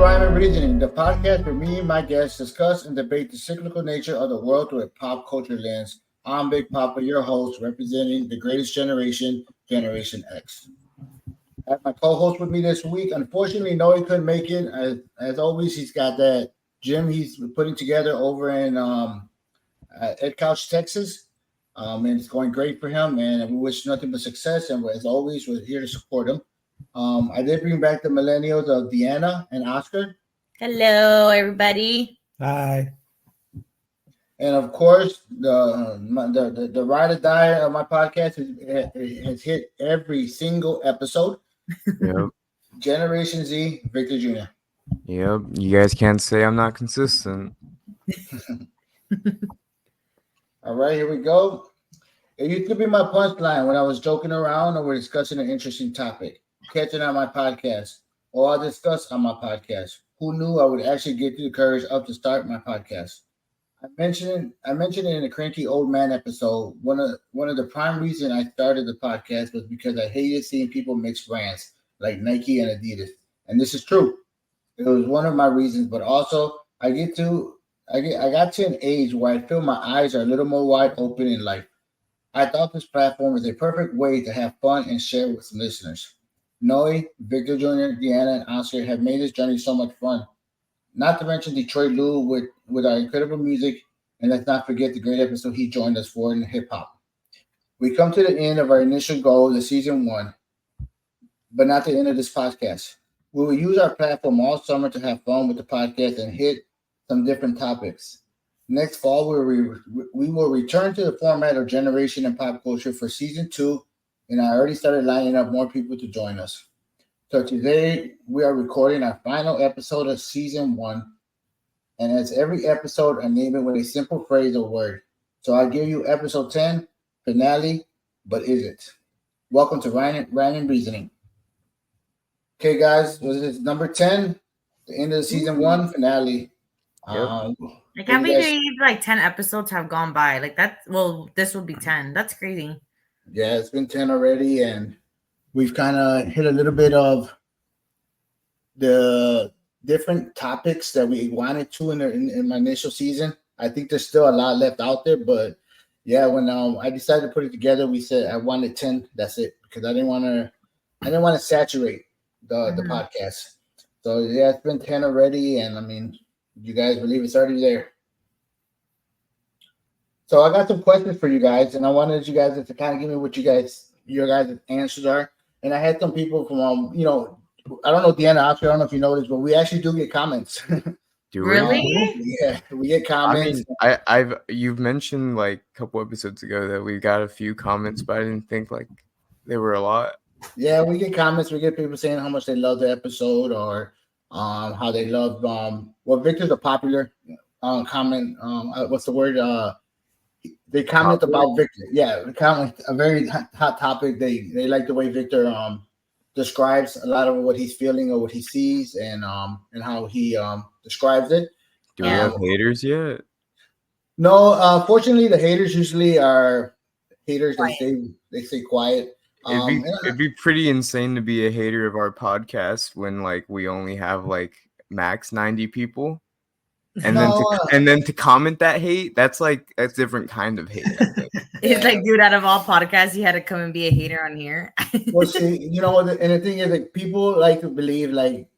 Rhyme and Reasoning, the podcast where me and my guests discuss and debate the cyclical nature of the world through a pop culture lens. I'm Big Papa, your host, representing the greatest generation, Generation X. I have my co-host with me this week. Unfortunately, no, he couldn't make it. As always, he's got that gym he's putting together over in Ed Couch, Texas. And it's going great for him, and we wish nothing but success. And as always, we're here to support him. I did bring back the millennials of Deanna and Oscar. Hello, everybody. Hi. And of course, the ride or die of my podcast has hit every single episode. Yep. Generation Z, Victor Jr. Yep. You guys can't say I'm not consistent. All right, here we go. It used to be my punchline when I was joking around or we're discussing an interesting topic. Catching on my podcast, or I'll discuss on my podcast. Who knew I would actually get the courage up to start my podcast? I mentioned it in the Cranky Old Man episode. One of the prime reasons I started the podcast was because I hated seeing people mix brands like Nike and Adidas, and this is true. It was one of my reasons, but also I got to an age where I feel my eyes are a little more wide open in life. I thought this platform was a perfect way to have fun and share with some listeners. Noe, Victor Jr., Deanna, and Oscar have made this journey so much fun. Not to mention Detroit Lou with our incredible music, and let's not forget the great episode he joined us for in hip hop. We come to the end of our initial goal, the season 1, but not the end of this podcast. We will use our platform all summer to have fun with the podcast and hit some different topics. Next fall, we will return to the format of Generation and Pop Culture for season 2. And I already started lining up more people to join us. So today we are recording our final episode of season 1. And as every episode, I name it with a simple phrase or word. So I'll give you episode 10, finale, but is it? Welcome to Rhyme and Reasoning. Okay, guys, this is number 10, the end of the season 1 finale. Yep. I can't believe like 10 episodes have gone by. Like that. Well, this will be 10. That's crazy. Yeah, it's been 10 already, and we've kind of hit a little bit of the different topics that we wanted to in my initial season. I think there's still a lot left out there, but yeah, when I decided to put it together, we said I wanted 10. That's it, because I didn't want to saturate the podcast. So yeah, it's been 10 already, and I mean, you guys believe it's already there. So I got some questions for you guys, and I wanted you guys to kind of give me what your guys' answers are. And I had some people from, I don't know, Deanna, Oscar, I don't know if you know this, but we actually do get comments. Really? Yeah, we get comments. I mean, you've mentioned like a couple episodes ago that we got a few comments, but I didn't think like there were a lot. Yeah, we get comments. We get people saying how much they love the episode or how they love. Well, Victor's a popular comment. What's the word? They comment about Victor. Yeah, comment a very hot topic. They like the way Victor describes a lot of what he's feeling or what he sees and how he describes it. Do we have haters yet? No, fortunately, the haters usually are haters. They stay quiet. It'd be pretty insane to be a hater of our podcast when like we only have like max 90 people. And then to comment that hate, that's like a different kind of hate. It's like, dude, out of all podcasts, you had to come and be a hater on here. Well, see, you know what? And the thing is, like, people like to believe like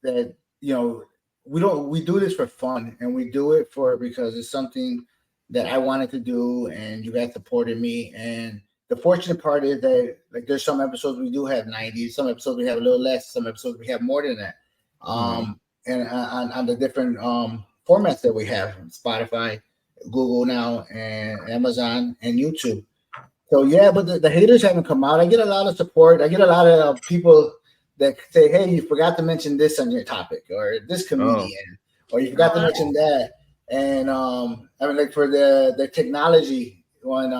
that. We do this for fun, and we do it because it's something that I wanted to do, and you guys supported me. And the fortunate part is that like there's some episodes we do have 90, some episodes we have a little less, some episodes we have more than that. And on the different formats that we have, Spotify, Google now, and Amazon and YouTube. So yeah, but the haters haven't come out. I get a lot of support. I get a lot of people that say, "Hey, you forgot to mention this on your topic," or this comedian, or you forgot to mention that. And I mean, like for the technology one,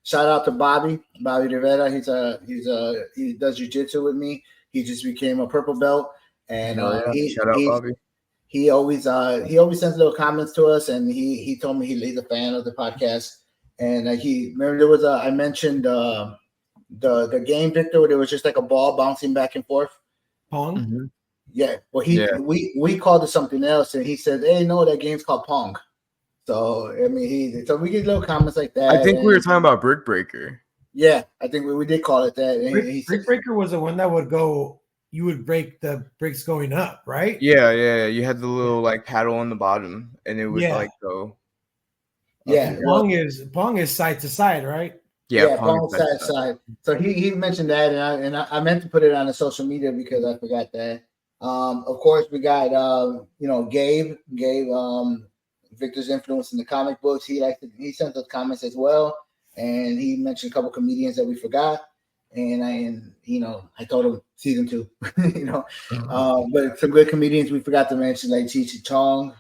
shout out to Bobby Rivera. He does jiu-jitsu with me. He just became a purple belt, and shout out Bobby. He always sends little comments to us, and he told me he's a fan of the podcast. And remember there was I mentioned the game, Victor, where there was just like a ball bouncing back and forth. Pong? Mm-hmm. Yeah, well, Yeah. we called it something else, and he said, "Hey, no, that game's called Pong." So I mean, so we get little comments like that. I think we were and, talking about Brick Breaker. yeah, I think we did call it that. And he said, Brick Breaker was the one that would go. You would break the bricks going up, right? Yeah. You had the little like paddle on the bottom, and it would Yeah. like go. "Yeah, Pong is side to side, right? yeah, Pong Pong side to side." So he mentioned that, and I meant to put it on the social media because I forgot that. Of course, we got Gabe, Victor's influence in the comic books. He sent us comments as well, and he mentioned a couple comedians that we forgot. And I told him season 2, but some good comedians we forgot to mention, like Cheech Chong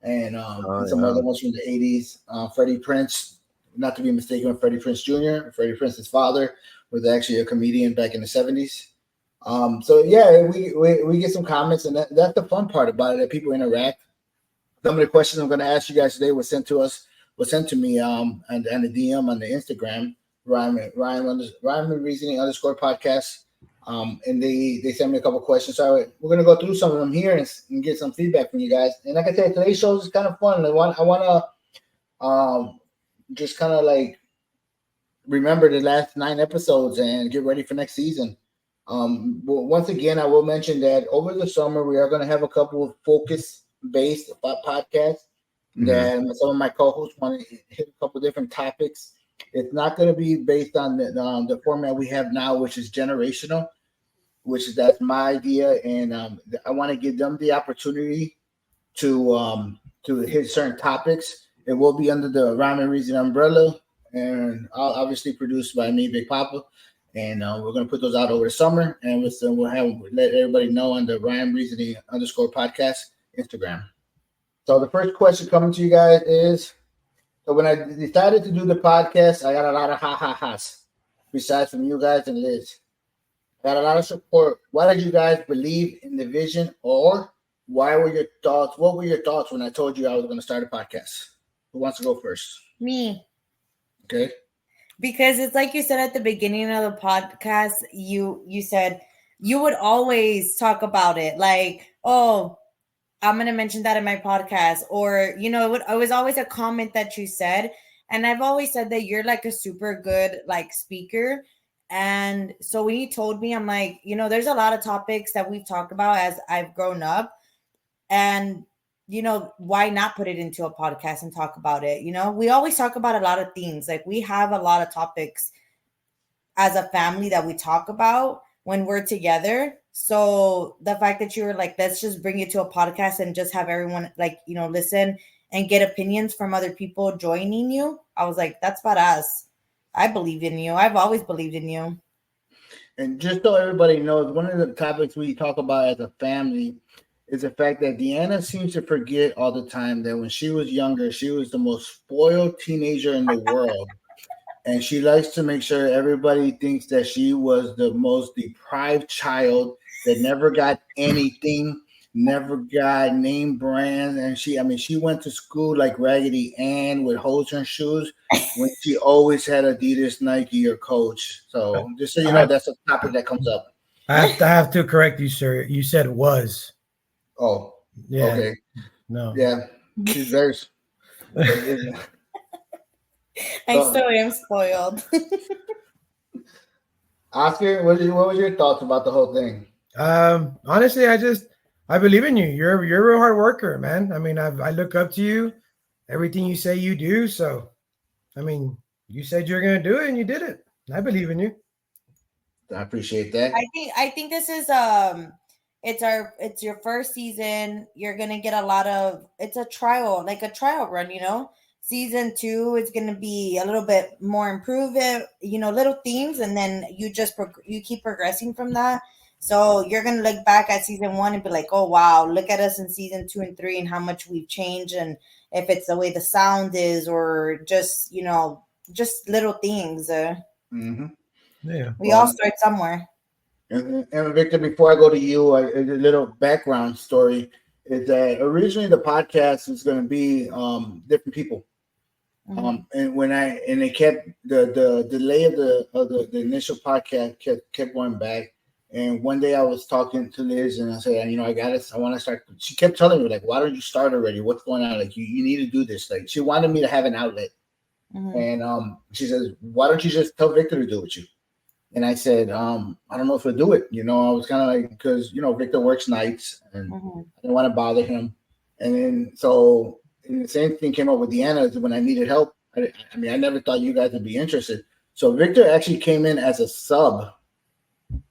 and some other ones from the 80s. Freddie Prinze, not to be mistaken with Freddie Prinze Jr. Freddie Prinze's father was actually a comedian back in the 70s. So yeah, we get some comments, and that's the fun part about it, that people interact. Some of the questions I'm going to ask you guys today was sent to me and the DM on the Instagram, Ryan Reasoning _ podcast. And they sent me a couple questions. So we're going to go through some of them here and get some feedback from you guys. And like I said, today's show is kind of fun. I want to just kind of like remember the last 9 episodes and get ready for next season. Once again, I will mention that over the summer we are going to have a couple of focus-based podcasts that some of my co-hosts want to hit a couple different topics. It's not going to be based on the format we have now, which is generational, that's my idea, and I want to give them the opportunity to hit certain topics. It will be under the Rhyme and Reason umbrella, and obviously produced by me, Big Papa. And we're going to put those out over the summer, and we'll let everybody know on the Rhyme Reasoning _ podcast Instagram. So the first question coming to you guys is, so when I decided to do the podcast, I got a lot of ha-ha-has, besides from you guys and Liz. I got a lot of support. Why did you guys believe in the vision, or what were your thoughts when I told you I was going to start a podcast? Who wants to go first? Me. Okay. Because it's like you said at the beginning of the podcast, you said you would always talk about it, like, oh, I'm going to mention that in my podcast, or, it was always a comment that you said. And I've always said that you're like a super good like speaker. And so when you told me, I'm like, there's a lot of topics that we've talked about as I've grown up, and why not put it into a podcast and talk about it? We always talk about a lot of things. Like, we have a lot of topics as a family that we talk about when we're together. So the fact that you were like, let's just bring it to a podcast and just have everyone listen and get opinions from other people joining you, I was like, that's badass. I believe in you. I've always believed in you. And just so everybody knows, one of the topics we talk about as a family is the fact that Deanna seems to forget all the time that when she was younger, she was the most spoiled teenager in the world. And she likes to make sure everybody thinks that she was the most deprived child that never got anything, never got name brand. And she went to school like Raggedy Ann with holes in her shoes when she always had Adidas, Nike, or Coach. So just so you know, that's a topic that comes up. I have to correct you, sir. You said was. Oh, yeah. Okay. No. Yeah. She's very. I still am spoiled. Oscar, what was your thoughts about the whole thing? Honestly, I believe in you. You're a real hard worker, man. I mean, I look up to you. Everything you say you do. So, I mean, you said you're gonna do it and you did it. I believe in you. I appreciate that. I think this is it's your first season. You're gonna get it's a trial run, Season 2 is going to be a little bit more improvement, little things, and then you keep progressing from that. So you're going to look back at season 1 and be like, oh, wow, look at us in season 2 and 3 and how much we've changed. And if it's the way the sound is, or just, just little things. Yeah. We all start somewhere. And Victor, before I go to you, a little background story is that originally the podcast was going to be different people. And they kept the delay of the initial podcast kept going back, And one day I was talking to Liz and I said, you know, I want to start. She kept telling me, like, why don't you start already? What's going on? Like, you need to do this. Like, she wanted me to have an outlet. Mhm. And she says, why don't you just tell Victor to do it with you? And I said, I don't know if he'll do it. You know, I was kind of like, because, you know, Victor works nights and Mhm. I didn't want to bother him. And then so and the same thing came up with Deanna when I needed help. I mean, I never thought you guys would be interested. So Victor actually came in as a sub,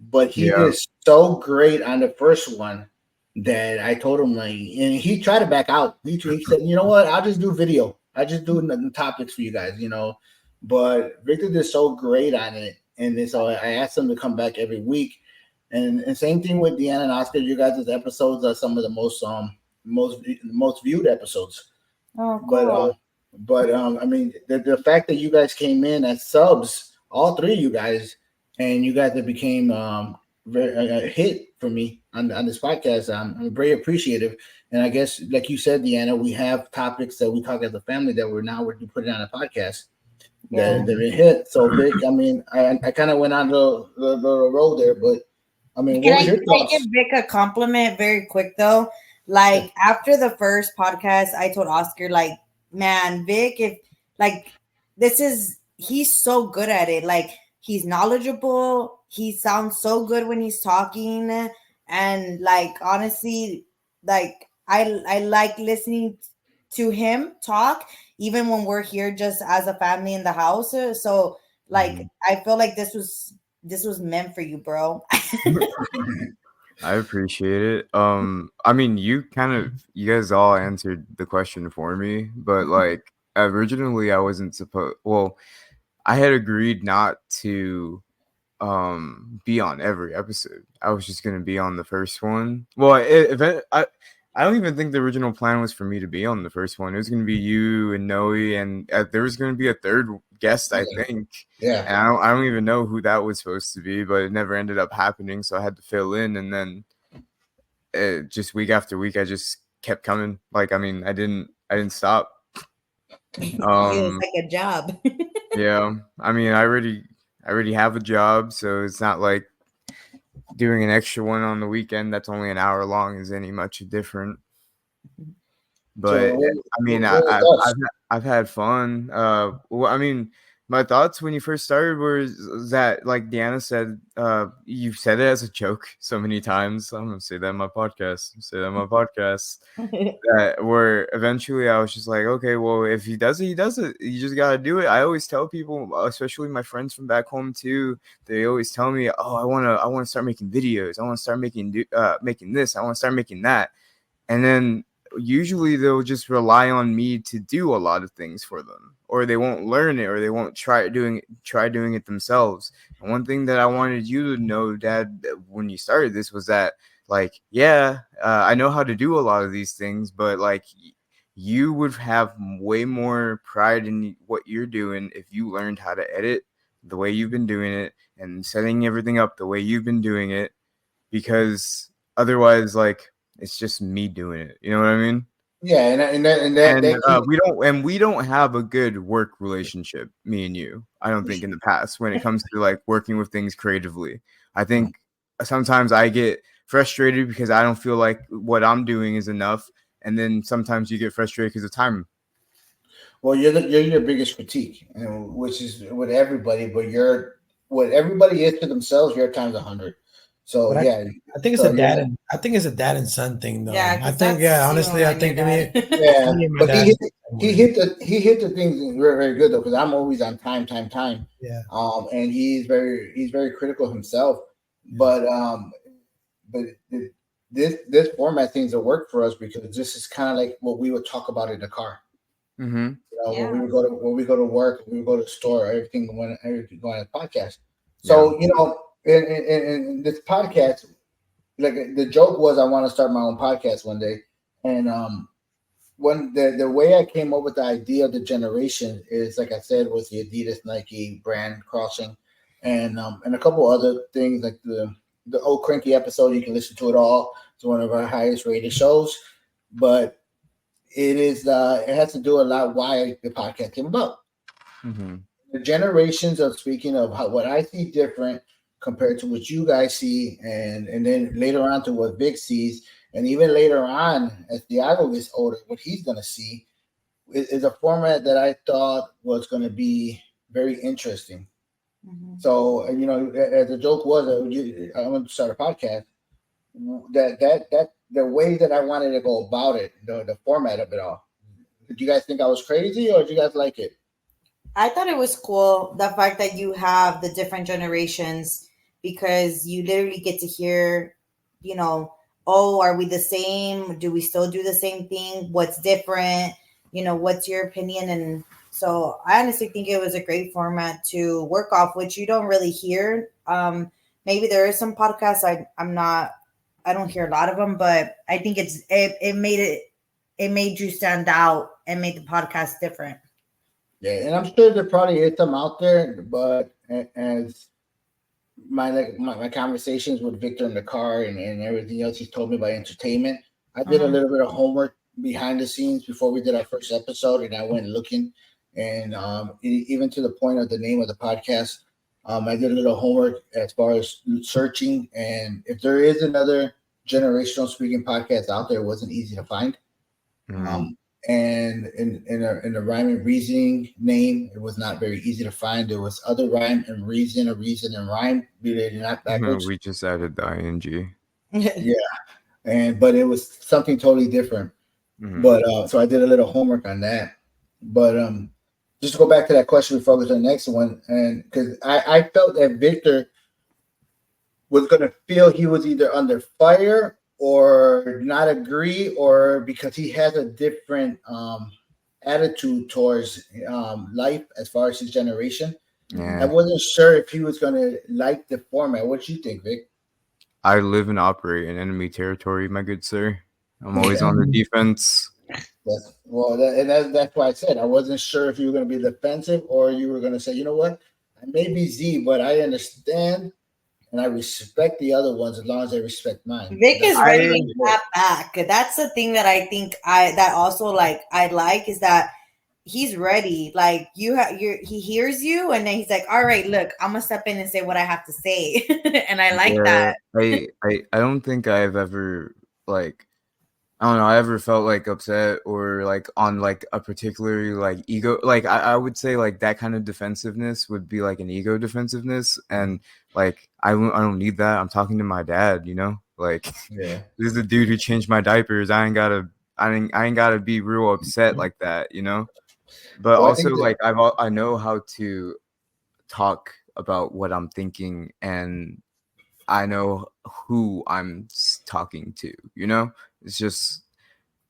but he did so great on the first one that I told him, like, and he tried to back out. He said, you know what, I'll just do video. I just do the topics for you guys, you know. But Victor did so great on it. And then so I asked him to come back every week. And same thing with Deanna and Oscar. You guys' episodes are some of the most viewed episodes. Oh, cool. But I mean, the fact that you guys came in as subs, all three of you guys, and you guys have became a hit for me on this podcast. I'm very appreciative. And I guess, like you said, Deanna, we have topics that we talk as a family that we're putting on a podcast that they hit. So big. I mean, I kind of went on the road there, but I mean, what was your thoughts? Can I give Vic a compliment very quick though? Like after the first podcast, I told Oscar, like, man, Vic, if like he's so good at it. Like he's knowledgeable. He sounds so good when he's talking, and like honestly, like I like listening to him talk, even when we're here just as a family in the house. So like I feel like this was meant for you, bro. I appreciate it. I mean, you guys all answered the question for me, but like originally I wasn't supposed. Well, I had agreed not to be on every episode. I was just gonna be on the first one. Well, I don't even think the original plan was for me to be on the first one. It was gonna be you and Noe, and there was gonna be a third guest, I think. Yeah. And I don't even know who that was supposed to be, but it never ended up happening, so I had to fill in. And then just week after week, I just kept coming. Like, I mean, I didn't stop. It's like a job. Yeah, I mean, I already have a job, so it's not like doing an extra one on the weekend that's only an hour long is any much different. But I mean, I've had fun. Well, I mean, my thoughts when you first started were that, like Deanna said, you've said it as a joke so many times. I'm gonna say that in my podcast. That where eventually I was just like, okay, well, if he does it, he does it. You just gotta do it. I always tell people, especially my friends from back home too, they always tell me, oh, I wanna start making videos. I want to start making this. I want to start making that. And then usually they'll just rely on me to do a lot of things for them, or they won't learn it, or they won't try doing it themselves. And one thing that I wanted you to know, Dad, when you started this was that, like, I know how to do a lot of these things, but like you would have way more pride in what you're doing if you learned how to edit the way you've been doing it and setting everything up the way you've been doing it, because otherwise, like, it's just me doing it. You know what I mean? Yeah, we don't have a good work relationship, me and you. I don't think in the past when it comes to like working with things creatively. I think sometimes I get frustrated because I don't feel like what I'm doing is enough, and then sometimes you get frustrated because of time. Well, you're your biggest critique, which is with everybody, but what everybody is to themselves. Your time's 100. So I think it's I think it's a dad and son thing, though. Yeah, I think honestly, I think but he hit the things very, very good though, because I'm always on time. Yeah. And he's very critical himself, but this format seems to work for us because this is kind of like what we would talk about in the car. Mm-hmm. When we go to work, when we go to the store, everything going on a podcast. So in this podcast, like the joke was, I want to start my own podcast one day, and when the way I came up with the idea of the generation is, like I said, was the Adidas Nike brand crossing, and a couple other things like the old Cranky episode. You can listen to it all. It's one of our highest rated shows, but it has to do a lot why the podcast came about. Mm-hmm. The generations of speaking of what I see different compared to what you guys see, and then later on to what Vic sees, and even later on as Thiago gets older, what he's gonna see is a format that I thought was gonna be very interesting. Mhm. So as the joke was, I'm going to start a podcast. That the way that I wanted to go about it, the format of it all. Did you guys think I was crazy, or did you guys like it? I thought it was cool the fact that you have the different generations, because you literally get to hear, oh, are we the same? Do we still do the same thing? What's different? What's your opinion? And so I honestly think it was a great format to work off, which you don't really hear. Maybe there are some podcasts I don't hear a lot of them, but I think it made you stand out and made the podcast different. Yeah, and I'm sure there probably is some out there, but as my conversations with Victor in the car and everything else he's told me about entertainment, I did a little bit of homework behind the scenes before we did our first episode, and I went looking, and even to the point of the name of the podcast, I did a little homework as far as searching, and if there is another generational speaking podcast out there, it wasn't easy to find. And in the rhyme and reasoning name, it was not very easy to find. There was other rhyme and reason, a reason and rhyme, not backwards. We just added the ing. Yeah, but it was something totally different. But so I did a little homework on that. But just to go back to that question before we go to the next one, and because I felt that Victor was going to feel he was either under fire or not agree, or because he has a different attitude towards life as far as his generation. Yeah. I wasn't sure if he was going to like the format. What do you think, Vic? I live and operate in enemy territory, my good sir. I'm always on the defense. That's why I said I wasn't sure if you were going to be defensive or you were going to say, you know what, I may be Z, but I understand and I respect the other ones as long as they respect mine. Vic is ready to clap back. That's the thing that I think I like is that he's ready. Like he hears you, and then he's like, "All right, look, I'm gonna step in and say what I have to say," and I like that. I don't think I've ever I ever felt like upset or like on like a particular like ego. Like I would say like that kind of defensiveness would be like an ego defensiveness, and like I don't need that. I'm talking to my dad, Like this is the dude who changed my diapers. I ain't gotta be real upset like that, But well, also like I know how to talk about what I'm thinking, and I know who I'm talking to, It's just,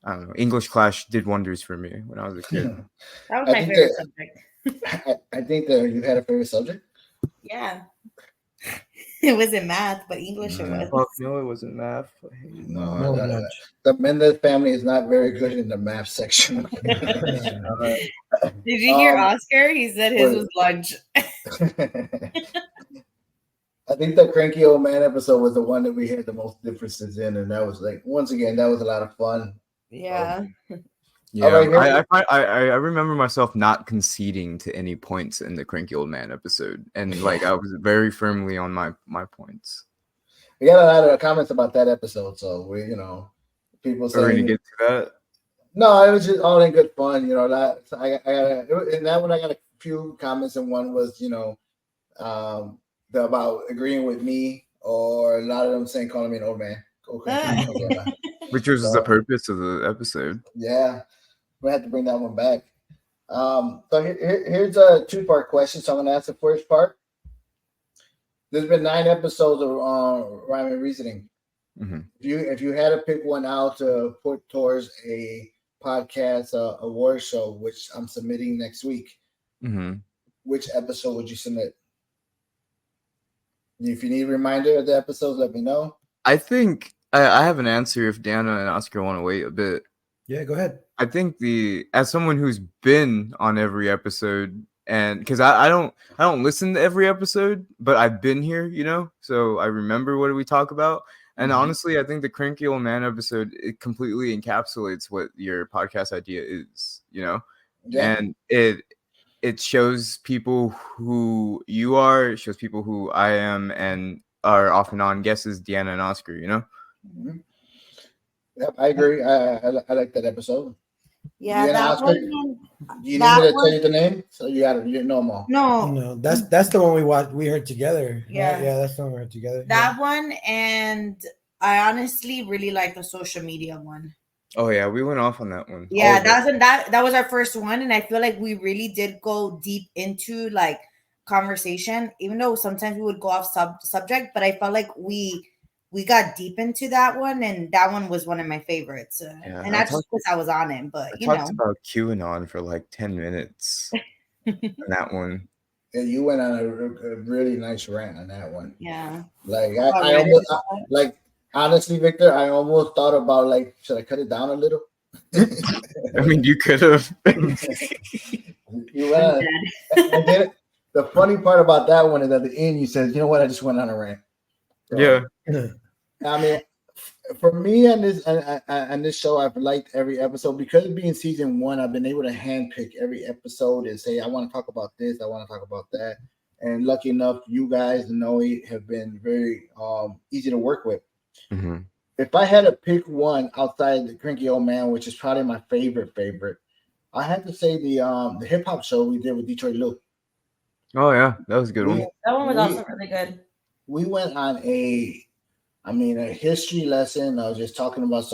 I don't know. English class did wonders for me when I was a kid. That was my favorite subject. I think that you had a favorite subject? Yeah. It wasn't math, but English it was. Fuck no, it wasn't math. No. The Mendez family is not very good in the math section. Did you hear Oscar? He said his was lunch. I think the Cranky Old Man episode was the one that we had the most differences in, and that was like, once again, that was a lot of fun. Yeah. Yeah, I remember myself not conceding to any points in the Cranky Old Man episode, and like I was very firmly on my points. We got a lot of comments about that episode, so people saying. Are we gonna get to that? No, it was just all in good fun, That in that one I got a few comments, and one was about agreeing with me, or a lot of them calling me an old man. Which was the purpose of the episode. Yeah, we had to bring that one back. So here's a 2-part question. So I'm going to ask the first part. There's been 9 episodes of Rhyme and Reasoning. Mm-hmm. If you had to pick one out to put towards a podcast award show, which I'm submitting next week, which episode would you submit? If you need a reminder of the episodes, let me know. I think I have an answer if Dana and Oscar want to wait a bit. Yeah, go ahead. I think as someone who's been on every episode, and because I don't listen to every episode, but I've been here, so I remember what we talk about. And honestly, I think the Cranky Old Man episode, it completely encapsulates what your podcast idea is, Yeah. And it it shows people who you are, it shows people who I am, and our off and on guests is Deanna and Oscar, you know? Mhm. Yep, I agree. I like that episode. Yeah, Deanna, that Oscar, one. you need That me to one. tell you the name? So you didn't know them all. No, No, that's the one we watched. We heard together. Yeah. Yeah, that's the one we heard together. that one, and I honestly really like the social media one. Oh yeah, we went off on that one. Yeah, All of it. that was our first one, and I feel like we really did go deep into like conversation, even though sometimes we would go off subject, but I felt like we got deep into that one, and that one was one of my favorites. Yeah, and that's just because I was on it, but I you know. talked about QAnon for like 10 minutes on that one. And you went on a really nice rant on that one. Yeah. Like I almost like honestly, Victor, I almost thought about like, should I cut it down a little? I mean, you could have. You went on, and then the funny part about that one is at the end you said, you know what, I just went on a rant. So, Yeah. I mean, for me on this show, I've liked every episode because it being season 1. I've been able to handpick every episode and say, I want to talk about this, I want to talk about that. And lucky enough, you guys and Noe have been very easy to work with. Mm-hmm. If I had to pick one outside the Cranky Old Man, which is probably my favorite, I have to say the hip hop show we did with Detroit Lou. Oh yeah, that was a good one. That one was also really good. We went on a history lesson. I was just talking about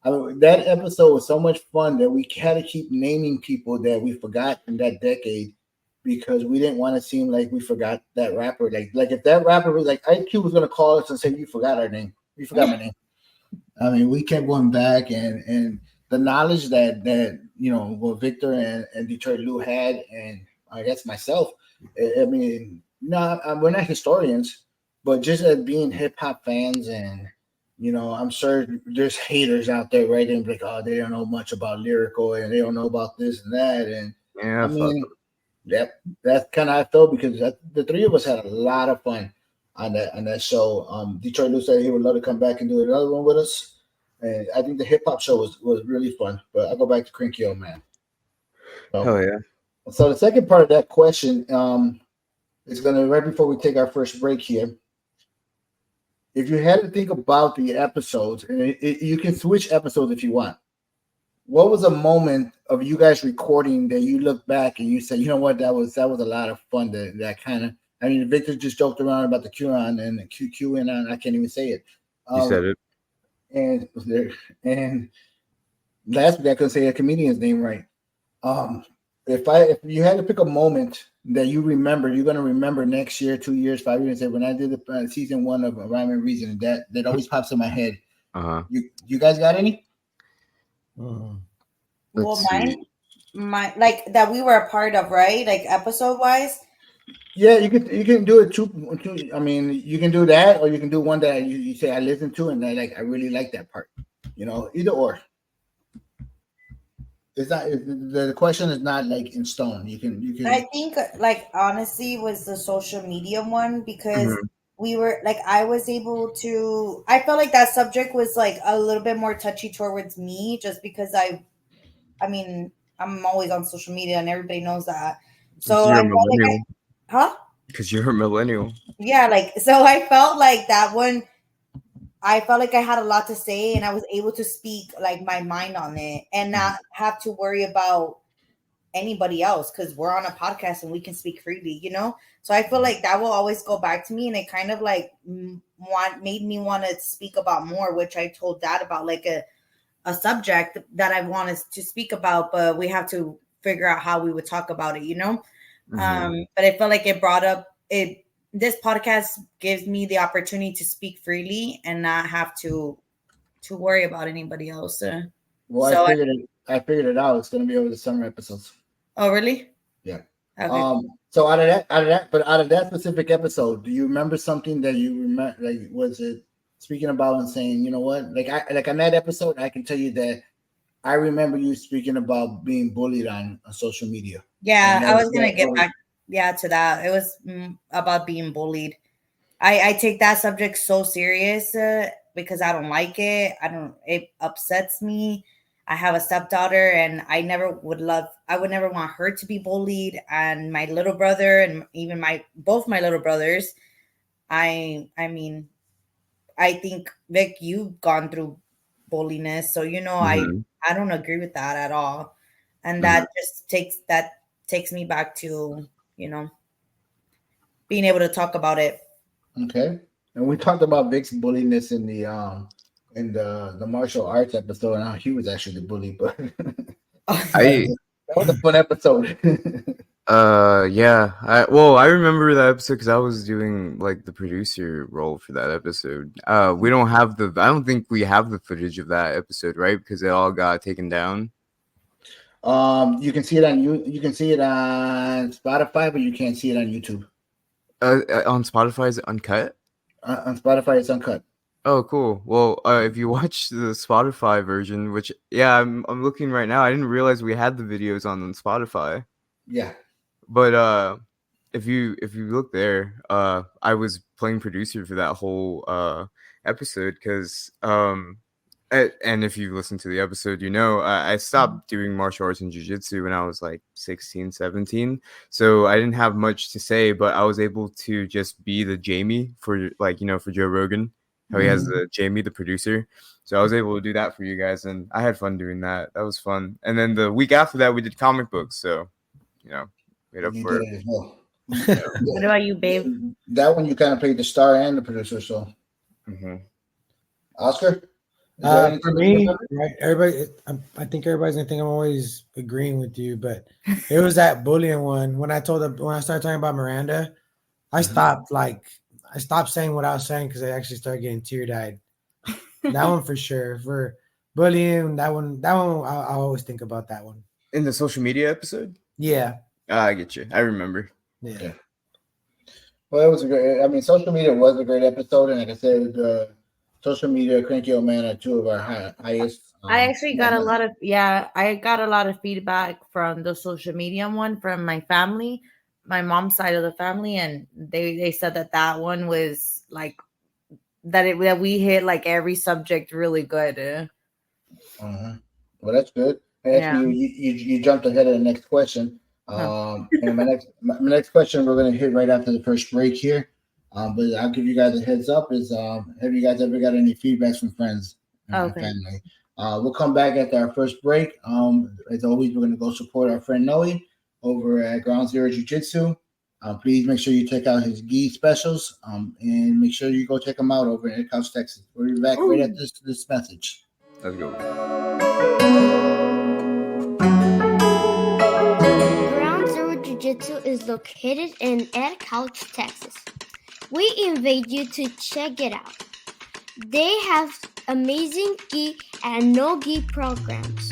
that episode was so much fun that we had to keep naming people that we forgot in that decade because we didn't want to seem like we forgot that rapper. Like if that rapper was like IQ was gonna call us and say, "You forgot our name. You forgot my name." I mean, we kept going back and the knowledge that what Victor and Detroit Lou had, and I guess myself. I mean, no, we're not historians, but just as being hip hop fans, and I'm sure there's haters out there, right? And like, oh, they don't know much about lyrical, and they don't know about this and that, and Yeah, I mean, yep, that's kind of how I felt because the three of us had a lot of fun on that show. Detroit Lou said he would love to come back and do another one with us, and I think the hip hop show was really fun. But I'll go back to Cranky Old Man. hell yeah. So the second part of that question is going to right before we take our first break here. If you had to think about the episodes, and you can switch episodes if you want. What was a moment of you guys recording that you look back and you say, you know what, that was a lot of fun. That kind of, I mean, Victor just joked around about the QAnon and the QAnon. I can't even say it. You said it. And last week I couldn't say a comedian's name right. If you had to pick a moment that you remember, you're going to remember next year, 2 years, 5 years, say when I did the season 1 of Rhyme and Reason, that always pops in my head. You guys got any? Mhm. Well, my like that we were a part of, right? Like episode wise. Yeah, you can do it two. I mean, you can do that, or you can do one that you say I listened to and I really like that part. Either or. It's not the question is not like in stone. You can. I think like honestly was the social media one because we were like I was able to. I felt like that subject was like a little bit more touchy towards me, just because I mean I'm always on social media and everybody knows that. So I felt like because you're a millennial. Yeah, like so I felt like that one. I felt like I had a lot to say and I was able to speak like my mind on it and not have to worry about anybody else because we're on a podcast and we can speak freely, So I feel like that will always go back to me and it kind of like made me want to speak about more, which I told Dad about like a subject that I wanted to speak about, but we have to figure out how we would talk about it, But I felt like it brought up it. This podcast gives me the opportunity to speak freely and not have to worry about anybody else. Well, so I figured it out. It's going to be over the summer episodes. Oh, really? Yeah. Okay. So out of that specific episode, do you remember something that you remember? Like, was it speaking about and saying, you know what? Like on that episode, I can tell you that I remember you speaking about being bullied on social media. Yeah, I was going to get back. Yeah, to that. It was about being bullied. I take that subject so serious because I don't like it. It upsets me. I have a stepdaughter, and I would never want her to be bullied. And my little brother, and even both my little brothers, I mean, I think, Vic, you've gone through bulliness, so Mhm. I don't agree with that at all, and Mhm. that just takes me back to being able to talk about it. Okay. And we talked about Vic's bulliness in the martial arts episode, and how he was actually the bully, but I that was a fun episode. yeah. I remember that episode because I was doing like the producer role for that episode. We don't have I don't think we have the footage of that episode, right? Because it all got taken down. You can see it on you can see it on Spotify, but you can't see it on YouTube. On Spotify, is it uncut? On Spotify, it's uncut. Oh, cool. Well, if you watch the Spotify version, which I'm looking right now. I didn't realize we had the videos on Spotify. Yeah. But if you look there, I was playing producer for that whole episode because and if you listen to the episode, I stopped doing martial arts and jiu-jitsu when I was like 16, 17. So I didn't have much to say, but I was able to just be the Jamie for for Joe Rogan, how he has the Jamie, the producer. So I was able to do that for you guys, and I had fun doing that. That was fun. And then the week after that, we did comic books. So, made up You for did it. it as well. What about you, babe? That one you kind of played the star and the producer. So, Oscar. Is there anything For you me, remember? right? Everybody, I think everybody's gonna think I'm always agreeing with you, but it was that bullying one. When I started talking about Miranda, I stopped saying what I was saying because I actually started getting teary eyed. That one for sure. For bullying, that one, I always think about that one. In the social media episode? Yeah. I get you. I remember. Yeah. Well, it was a great. I mean, social media was a great episode, and like I said, the social media, Cranky Old Man, are two of our highest. I actually got a lot of I got a lot of feedback from the social media one from my family, my mom's side of the family, and they said that one was like that we hit like every subject really good. Well, that's good. Actually, you jumped ahead of the next question. And my next question we're gonna hit right after the first break here. But I'll give you guys a heads up. Have you guys ever got any feedbacks from friends and family? We'll come back after our first break. As always, we're gonna go support our friend Noe over at Ground Zero Jiu-Jitsu. Please make sure you check out his gi specials. And make sure you go check him out over in Couch, Texas. We'll be back right after this message. Let's go. Ground Zero Jiu-Jitsu is located in Couch, Texas. We invite you to check it out. They have amazing gi and no gi programs.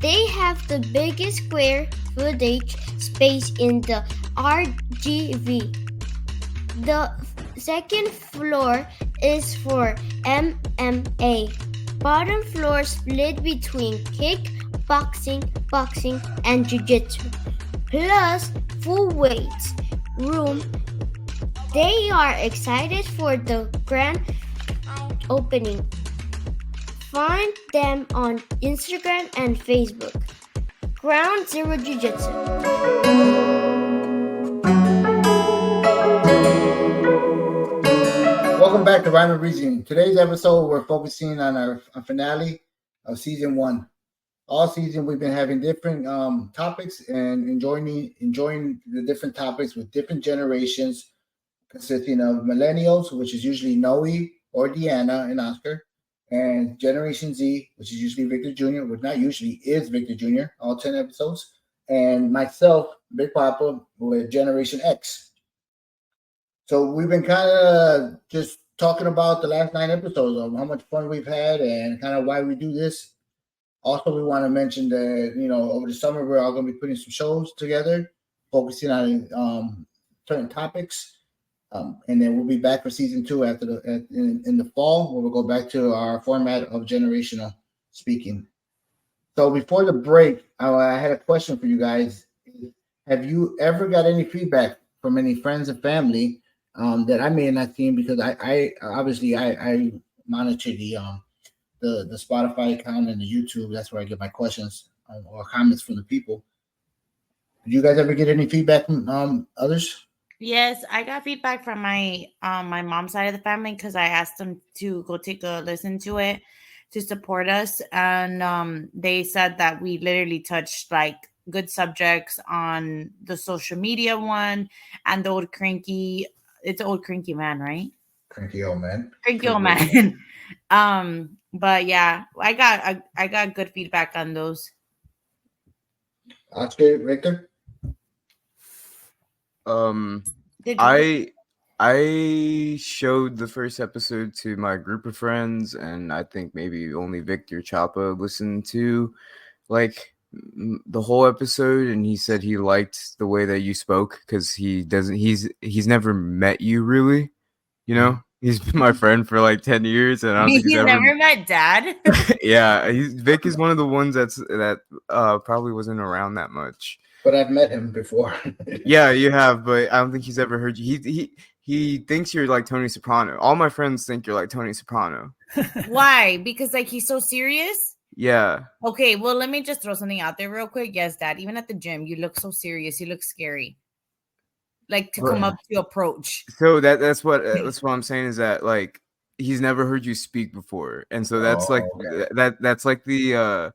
They have the biggest square footage space in the RGV. The second floor is for MMA. Bottom floor split between kick, boxing, and jiu-jitsu. Plus full weights room. They are excited for the grand opening. Find them on Instagram and Facebook. Ground Zero Jiu-Jitsu. Welcome back to Rhyme and Reason. Today's episode, we're focusing on our finale of season 1. All season, we've been having different topics and enjoying the different topics with different generations, consisting of millennials, which is usually Noe or Deanna and Oscar, and Generation Z, which is usually Victor Jr., which not usually is Victor Jr., all 10 episodes, and myself, Big Papa, with Generation X. So we've been kind of just talking about the last 9 episodes of how much fun we've had and kind of why we do this. Also, we want to mention that, over the summer, we're all going to be putting some shows together, focusing on certain topics. And then we'll be back for season 2 after in the fall, where we'll go back to our format of generational speaking. So before the break, I had a question for you guys. Have you ever got any feedback from any friends and family that I may have not seen, because I obviously I monitor the the Spotify account and the YouTube. That's where I get my questions or comments from the people. Did you guys ever get any feedback from others? Yes, I got feedback from my mom's side of the family because I asked them to go take a listen to it to support us, and they said that we literally touched like good subjects on the social media one and the old cranky. It's an old cranky man, right? Cranky old man. Cranky old man. But yeah, I got good feedback on those. Oscar, Victor. Did you- I showed the first episode to my group of friends, and I think maybe only Victor Chapa listened to like the whole episode, and he said he liked the way that you spoke because he's never met you really, you know. He's been my friend for like 10 years, and I don't think he's you ever never met Dad? yeah, Vic is one of the ones that probably wasn't around that much. But I've met him before. Yeah, you have, but I don't think he's ever heard you. He thinks you're like Tony Soprano. All my friends think you're like Tony Soprano. Why? Because like he's so serious? Yeah. Okay, well, let me just throw something out there real quick. Yes, Dad, even at the gym, you look so serious. You look scary. Like to come up to approach. So that's what I'm saying is that like he's never heard you speak before. And so that's that's like the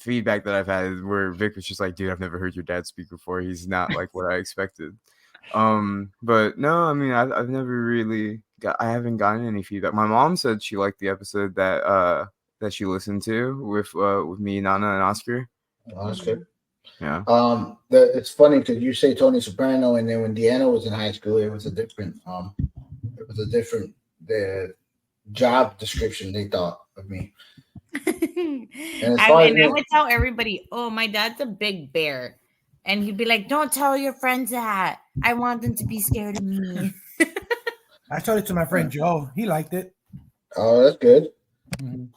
feedback that I've had where Vic was just like, dude, I've never heard your dad speak before. He's not like what I expected. But no, I mean, I've never really I haven't gotten any feedback. My mom said she liked the episode that she listened to with me, Nana, and Oscar. Oscar. Yeah. It's funny because you say Tony Soprano, and then when Deanna was in high school, it was a different the job description they thought of me. I would tell everybody, oh, my dad's a big bear. And he'd be like, don't tell your friends that. I want them to be scared of me. I told it to my friend Joe. He liked it. Oh, that's good.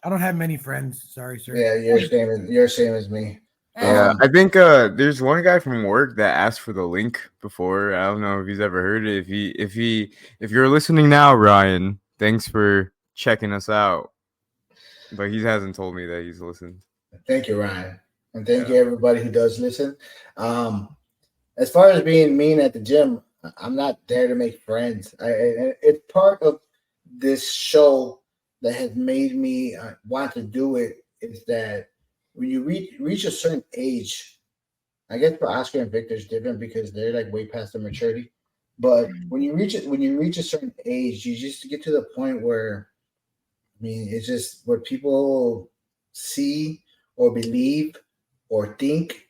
I don't have many friends. Sorry, sir. Yeah, you're same as me. Yeah, I think there's one guy from work that asked for the link before. I don't know if he's ever heard it. If you're listening now, Ryan, thanks for checking us out. But he hasn't told me that he's listened. Thank you, Ryan, and thank you everybody who does listen. As far as being mean at the gym, I'm not there to make friends. It's part of this show that has made me want to do it. Is that when you reach a certain age, I guess for Oscar and Victor is different because they're like way past their maturity. But when you reach a certain age, you just get to the point where, I mean, it's just what people see or believe or think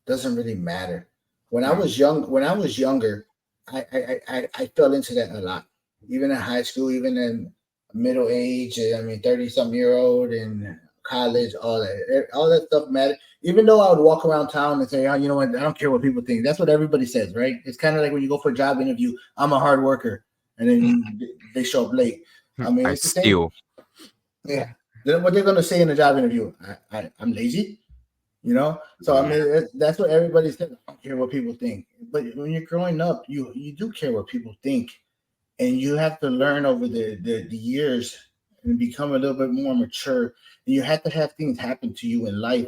doesn't really matter. When I was younger, I fell into that a lot. Even in high school, even in middle age, 30-something-year-old and college, all that stuff mattered. Even though I would walk around town and say, oh, you know what, I don't care what people think. That's what everybody says, right? It's kind of like when you go for a job interview, I'm a hard worker, and then they show up late. I mean, I steal. Yeah. Then what they're gonna say in the job interview? I'm lazy, you know. So I mean, that's what everybody says. I don't care what people think. But when you're growing up, you do care what people think, and you have to learn over the years and become a little bit more mature. And you have to have things happen to you in life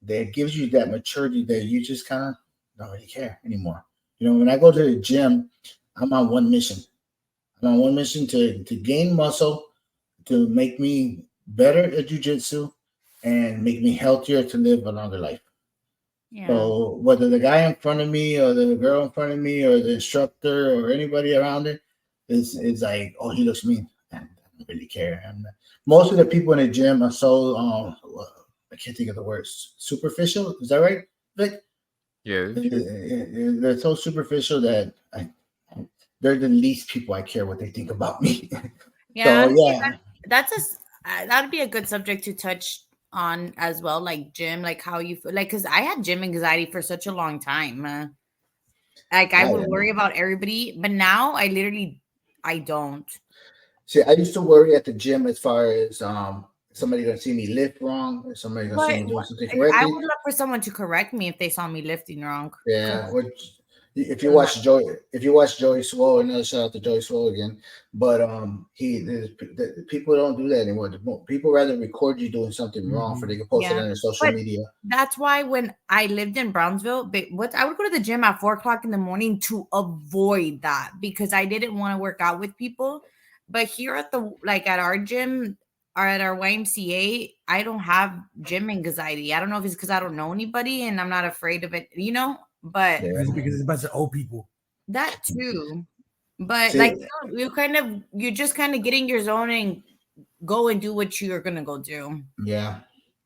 that gives you that maturity that you just kind of don't really care anymore. You know, when I go to the gym, I'm on one mission. I'm on one mission to gain muscle, to make me better at jiu-jitsu, and make me healthier to live a longer life. Yeah. So whether the guy in front of me or the girl in front of me or the instructor or anybody around it is like, oh, he looks mean. I don't really care. Most of the people in the gym are so I can't think of the words. Superficial, is that right, Vic? Yeah. They're so superficial that they're the least people I care what they think about me. Yeah, so, yeah. That'd be a good subject to touch on as well, like gym, like how you feel, like, because I had gym anxiety for such a long time. Like I would worry about everybody, but now I don't. See, I used to worry at the gym as far as somebody gonna see me lift wrong, or somebody gonna see me doing something correctly. I would love for someone to correct me if they saw me lifting wrong. Yeah, If you watch Joey Swoll, another shout out to Joey Swoll again. But people don't do that anymore. People rather record you doing something wrong for they can post it Yeah. on their social But media. that's why when I lived in Brownsville, I would go to the gym at 4:00 in the morning to avoid that because I didn't want to work out with people. But here at at our gym or at our YMCA, I don't have gym anxiety. I don't know if it's because I don't know anybody and I'm not afraid of it, but Yeah. It's because it's a bunch of old people. that too. But See- you're just kind of getting your zone and go and do what you're gonna go do. Yeah.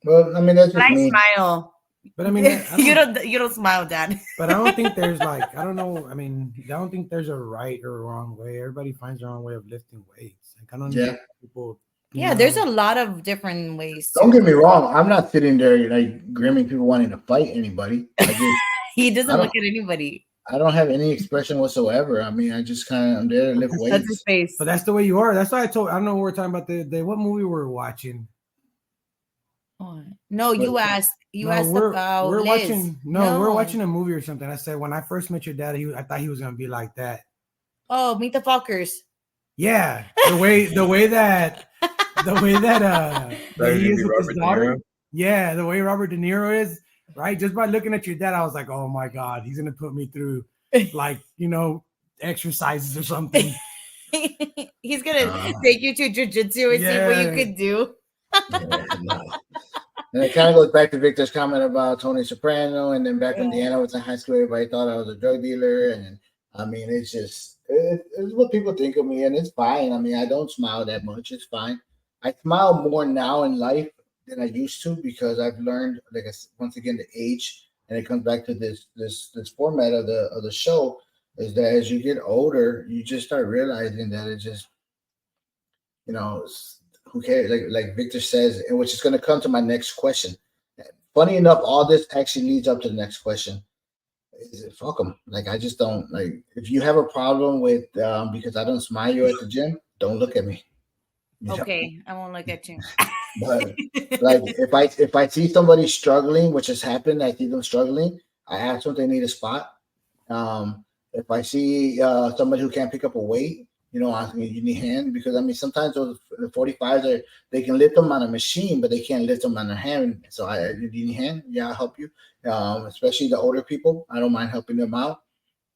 Well, I mean that's But just I me. smile. But I mean, You don't smile, Dad. But I don't think there's like, I don't know. I mean, I don't think there's a right or wrong way. Everybody finds their own way of lifting weights. Like, I don't know people. Yeah, there's a lot of different ways. Don't get me wrong. I'm not sitting there like grooming people wanting to fight anybody. He doesn't look at anybody. I don't have any expression whatsoever. I mean, I just I'm there to lift That's weights. his face. But that's the way you are. That's why I don't know what we're talking about. What movie we're watching. No, you asked. About we're Liz. watching. No, we're watching a movie or something. I said when I first met your dad, I thought he was gonna be like that. Oh, Meet the Fockers. Yeah, the way that he is with his daughter. Yeah, the way Robert De Niro is, right? Just by looking at your dad, I was like, oh my God, he's gonna put me through exercises or something. He's gonna take you to jiu-jitsu and see what you could do. And it kind of goes back to Victor's comment about Tony Soprano, and then back when Deanna was in high school, everybody thought I was a drug dealer, and I mean, it's just it's what people think of me, and it's fine. I mean, I don't smile that much; it's fine. I smile more now in life than I used to because I've learned, once again, the age, and it comes back to this format of the show is that as you get older, you just start realizing that it just, who cares? Like Victor says, and which is going to come to my next question. Funny enough, all this actually leads up to the next question. Is it fuck them? Like, I just don't like. If you have a problem with because I don't smile you at the gym, don't look at me. Okay, I won't look at you. But like, if I see somebody struggling, which has happened, I see them struggling. I ask them if they need a spot. If I see somebody who can't pick up a weight, asking you need a hand, because I mean sometimes those 45s they can lift them on a machine, but they can't lift them on their hand. So you need a hand? Yeah, I'll help you. Especially the older people, I don't mind helping them out.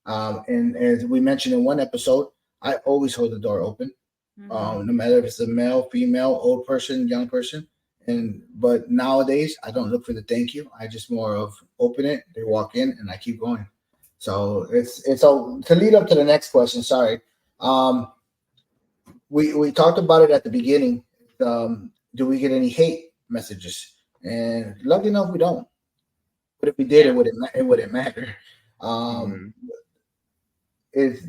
And as we mentioned in one episode, I always hold the door open, no matter if it's a male, female, old person, young person. But nowadays I don't look for the thank you. I just more of open it. They walk in and I keep going. So it's so to lead up to the next question. Sorry. We talked about it at the beginning. Do we get any hate messages? And lucky enough, we don't. But if we did, it wouldn't matter.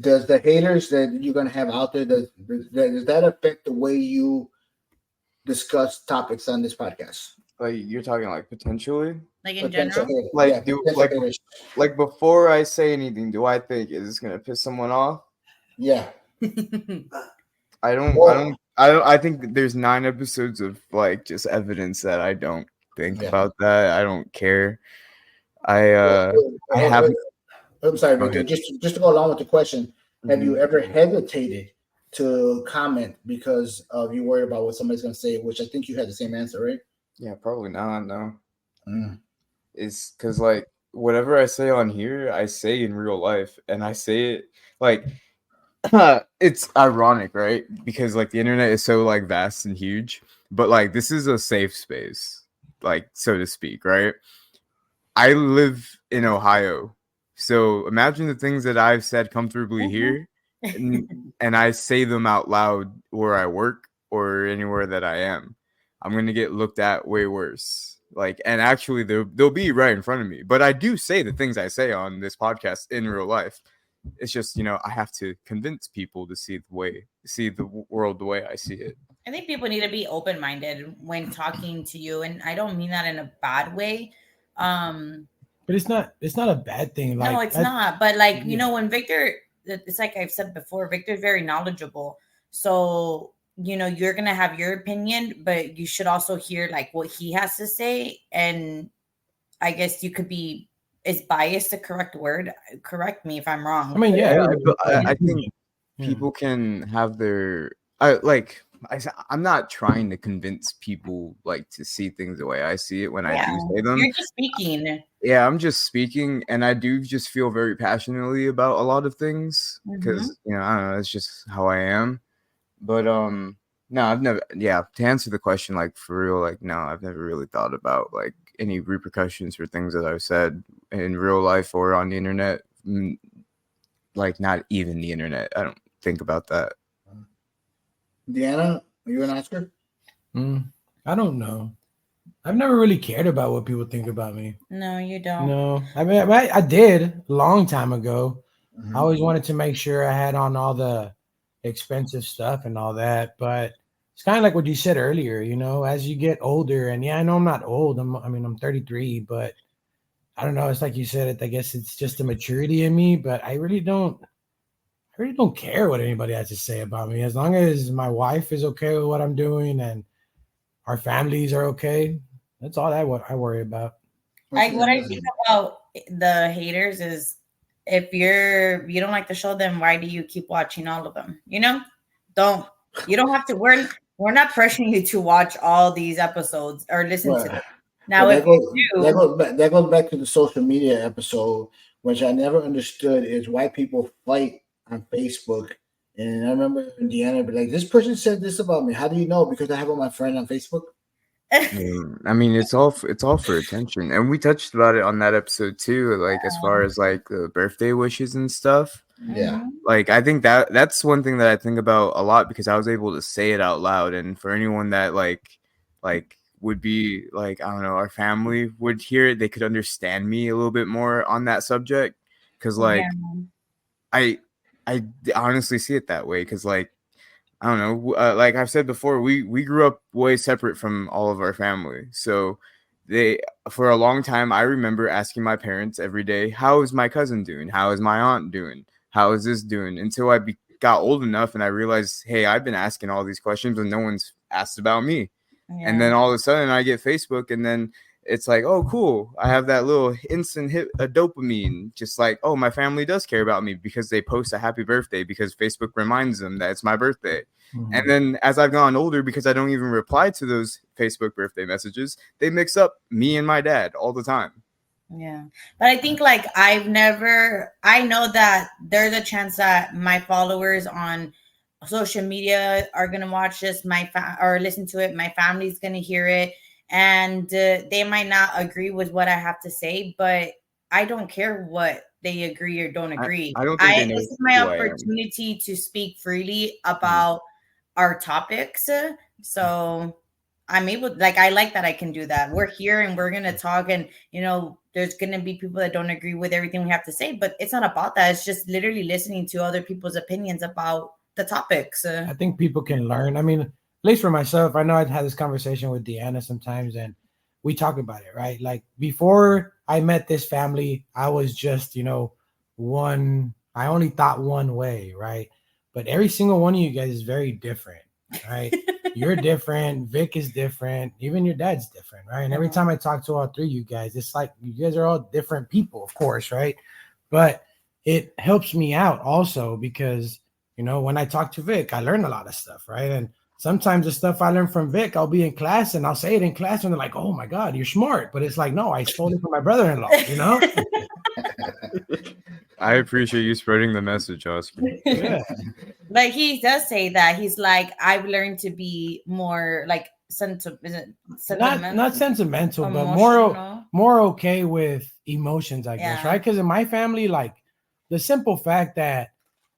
Does the haters that you're gonna have out there does that affect the way you discuss topics on this podcast? Like you're talking like potentially? Like in general? Like before I say anything, do I think is this gonna piss someone off? Yeah. I think there's 9 episodes of like just evidence that I don't think about that. I don't care. I'm sorry, Victor. Just to go along with the question, have you ever hesitated to comment because you worry about what somebody's going to say? Which I think you had the same answer, right? Yeah, probably not. No, it's because like whatever I say on here, I say in real life, and I say it like it's ironic, right? Because like the internet is so like vast and huge, but like this is a safe space, like so to speak, right? I live in Ohio. So imagine the things that I've said comfortably here and I say them out loud where I work or anywhere that I am. I'm going to get looked at way worse. Like, and actually they'll be right in front of me, but I do say the things I say on this podcast in real life. It's just, I have to convince people to see the world the way I see it. I think people need to be open-minded when talking to you. And I don't mean that in a bad way. But it's not a bad thing. No, it's not. But like, when Victor, it's like I've said before, Victor's very knowledgeable. So, you're going to have your opinion, but you should also hear like what he has to say. And I guess you could be is biased the correct word? Correct me if I'm wrong. I mean, yeah, I think people can have their I'm not trying to convince people like to see things the way I see it when I do say them. You're just speaking. Yeah, I'm just speaking, and I do just feel very passionately about a lot of things because I don't know, it's just how I am. But no, I've never. Yeah, to answer the question, like for real, like no, I've never really thought about like any repercussions for things that I've said in real life or on the internet. Like not even the internet. I don't think about that. Deanna, are you an Oscar? I don't know. I've never really cared about what people think about me. No, you don't. No, I mean, I did a long time ago. Mhm. I always wanted to make sure I had on all the expensive stuff and all that, but it's kind of like what you said earlier, you know, as you get older, and yeah, I know I'm not old. I'm 33, but I don't know. It's like you said, I guess it's just a maturity in me, but I really don't care what anybody has to say about me. As long as my wife is okay with what I'm doing and our families are okay, that's all I worry about. What I think about the haters is if you don't like the show, then why do you keep watching all of them? You know, you don't have to. We're not pressuring you to watch all these episodes or listen to them. Now, if that goes back to the social media episode, which I never understood is why people fight on Facebook. And I remember Deanna be like, "This person said this about me. How do you know? Because I have all my friend on Facebook." I mean, it's all for attention, and we touched about it on that episode too. Like as far as like the birthday wishes and stuff. Yeah, like I think that's one thing that I think about a lot because I was able to say it out loud, and for anyone that like would be like I don't know, our family would hear it, they could understand me a little bit more on that subject because like I honestly see it that way because like I don't know, like I've said before, we grew up way separate from all of our family, so for a long time I remember asking my parents every day, how is my cousin doing, how is my aunt doing, how is this doing, until I got old enough and I realized, hey, I've been asking all these questions and no one's asked about me. And then all of a sudden I get Facebook and then it's like, oh, cool. I have that little instant hit a dopamine, just like, oh, my family does care about me because they post a happy birthday because Facebook reminds them that it's my birthday. Mm-hmm. And then as I've gone older, because I don't even reply to those Facebook birthday messages, they mix up me and my dad all the time. Yeah. But I think like I know that there's a chance that my followers on social media are going to watch this, or listen to it. My family's going to hear it. And they might not agree with what I have to say, but I don't care what they agree or don't agree. I don't think this is my opportunity to speak freely about our topics. So I'm able, like, I like that I can do that. We're here and we're going to talk, and, you know, there's going to be people that don't agree with everything we have to say, but it's not about that. It's just literally listening to other people's opinions about the topics. I think people can learn. I mean, at least for myself, I know I'd had this conversation with Deanna sometimes, and we talk about it, right? Like before I met this family, I was just, you know, I only thought one way, right? But every single one of you guys is very different, right? You're different. Vic is different. Even your dad's different, right? And every time I talk to all three of you guys, it's like you guys are all different people, of course, right? But it helps me out also because, you know, when I talk to Vic, I learn a lot of stuff, right? And sometimes the stuff I learn from Vic, I'll be in class and I'll say it in class and they're like, oh my God, you're smart. But it's like, no, I stole it from my brother-in-law, you know? I appreciate you spreading the message, Oscar. Yeah. Like he does say that. He's like, I've learned to be more like sentimental. Not sentimental, but more okay with emotions, I guess, right? Because in my family, like the simple fact that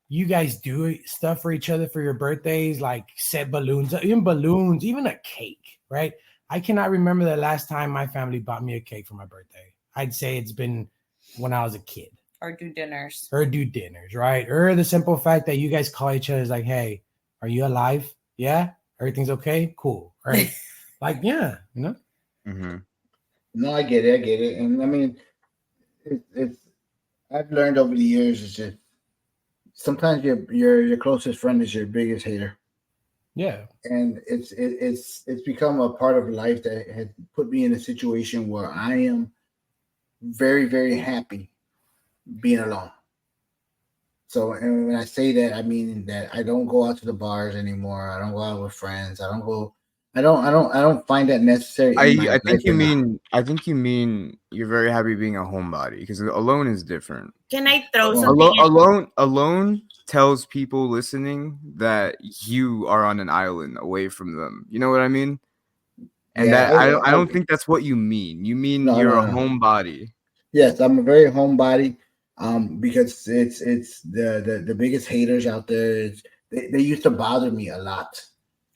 you guys do stuff for each other for your birthdays, like set balloons, even a cake, right? I cannot remember the last time my family bought me a cake for my birthday. I'd say it's been when I was a kid. Or do dinners, right? Or the simple fact that you guys call each other is like, hey, are you alive? Yeah? Everything's okay? Cool, right? Like, yeah, you know? Mm-hmm. No, I get it. And I mean, it's I've learned over the years is that sometimes your closest friend is your biggest hater. Yeah. And it's become a part of life that has put me in a situation where I am very, very happy being alone. So, and when I say that, I mean that I don't go out to the bars anymore. I don't go out with friends. I don't go. I don't find that necessary in my I think life right now. I think you mean you're very happy being a homebody, because alone is different. Can I throw Well, something in? Alone tells people listening that you are on an island away from them. You know what I mean? And Yeah, that I don't think that's what you mean. You mean no, you're no, a no. homebody. Yes, I'm a very homebody. Because it's the biggest haters out there. They used to bother me a lot.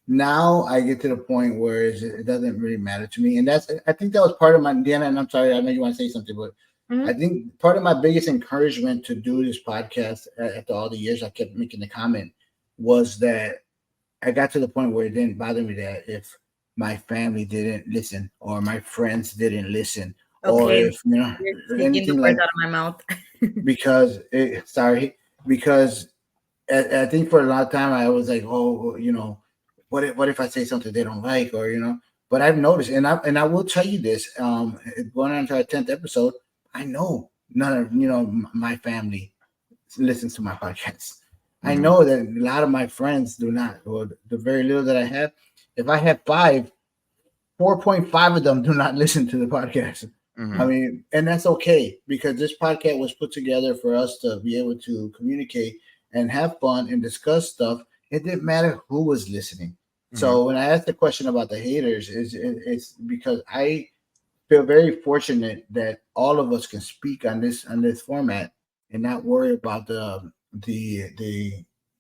Now I get to the point where it doesn't really matter to me, and I think that was part of my Deanna. And I'm sorry, I know you want to say something, but I Mhm. think part of my biggest encouragement to do this podcast after all the years I kept making the comment was that I got to the point where it didn't bother me that if my family didn't listen or my friends didn't listen or Okay, if you're taking the anything words like out of my mouth. because because I think for a long time I was like, oh, what if I say something they don't like, or But I've noticed, and I will tell you this, going on to our 10th episode, I know none of my family listens to my podcast. I Mhm. know that a lot of my friends do not, or the very little that I have. If I have five, 4.5 of them do not listen to the podcast. I Mhm. mean, and that's okay because this podcast was put together for us to be able to communicate and have fun and discuss stuff. It didn't matter who was listening. Mhm. So when I asked the question about the haters, it's because I feel very fortunate that all of us can speak on this format and not worry about the the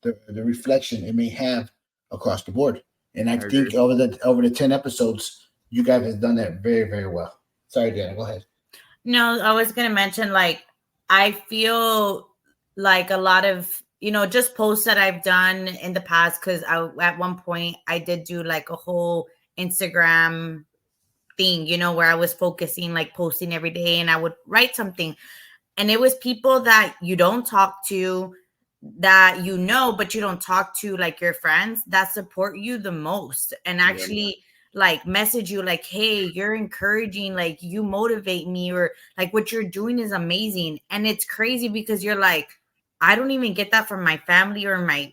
the reflection it may have across the board. And I I agree. think over the 10 episodes, you guys have done that very, very well. Sorry, Dana, go ahead. No, I was gonna mention like I feel like a lot of just posts that I've done in the past because I at one point I did do like a whole Instagram thing, where I was focusing like posting every day and I would write something. And it was people that you don't talk to, that but you don't talk to, like your friends that support you the most and Yeah. actually like message you like, hey, you're encouraging, like you motivate me, or like what you're doing is amazing. And it's crazy because you're like, I don't even get that from my family or my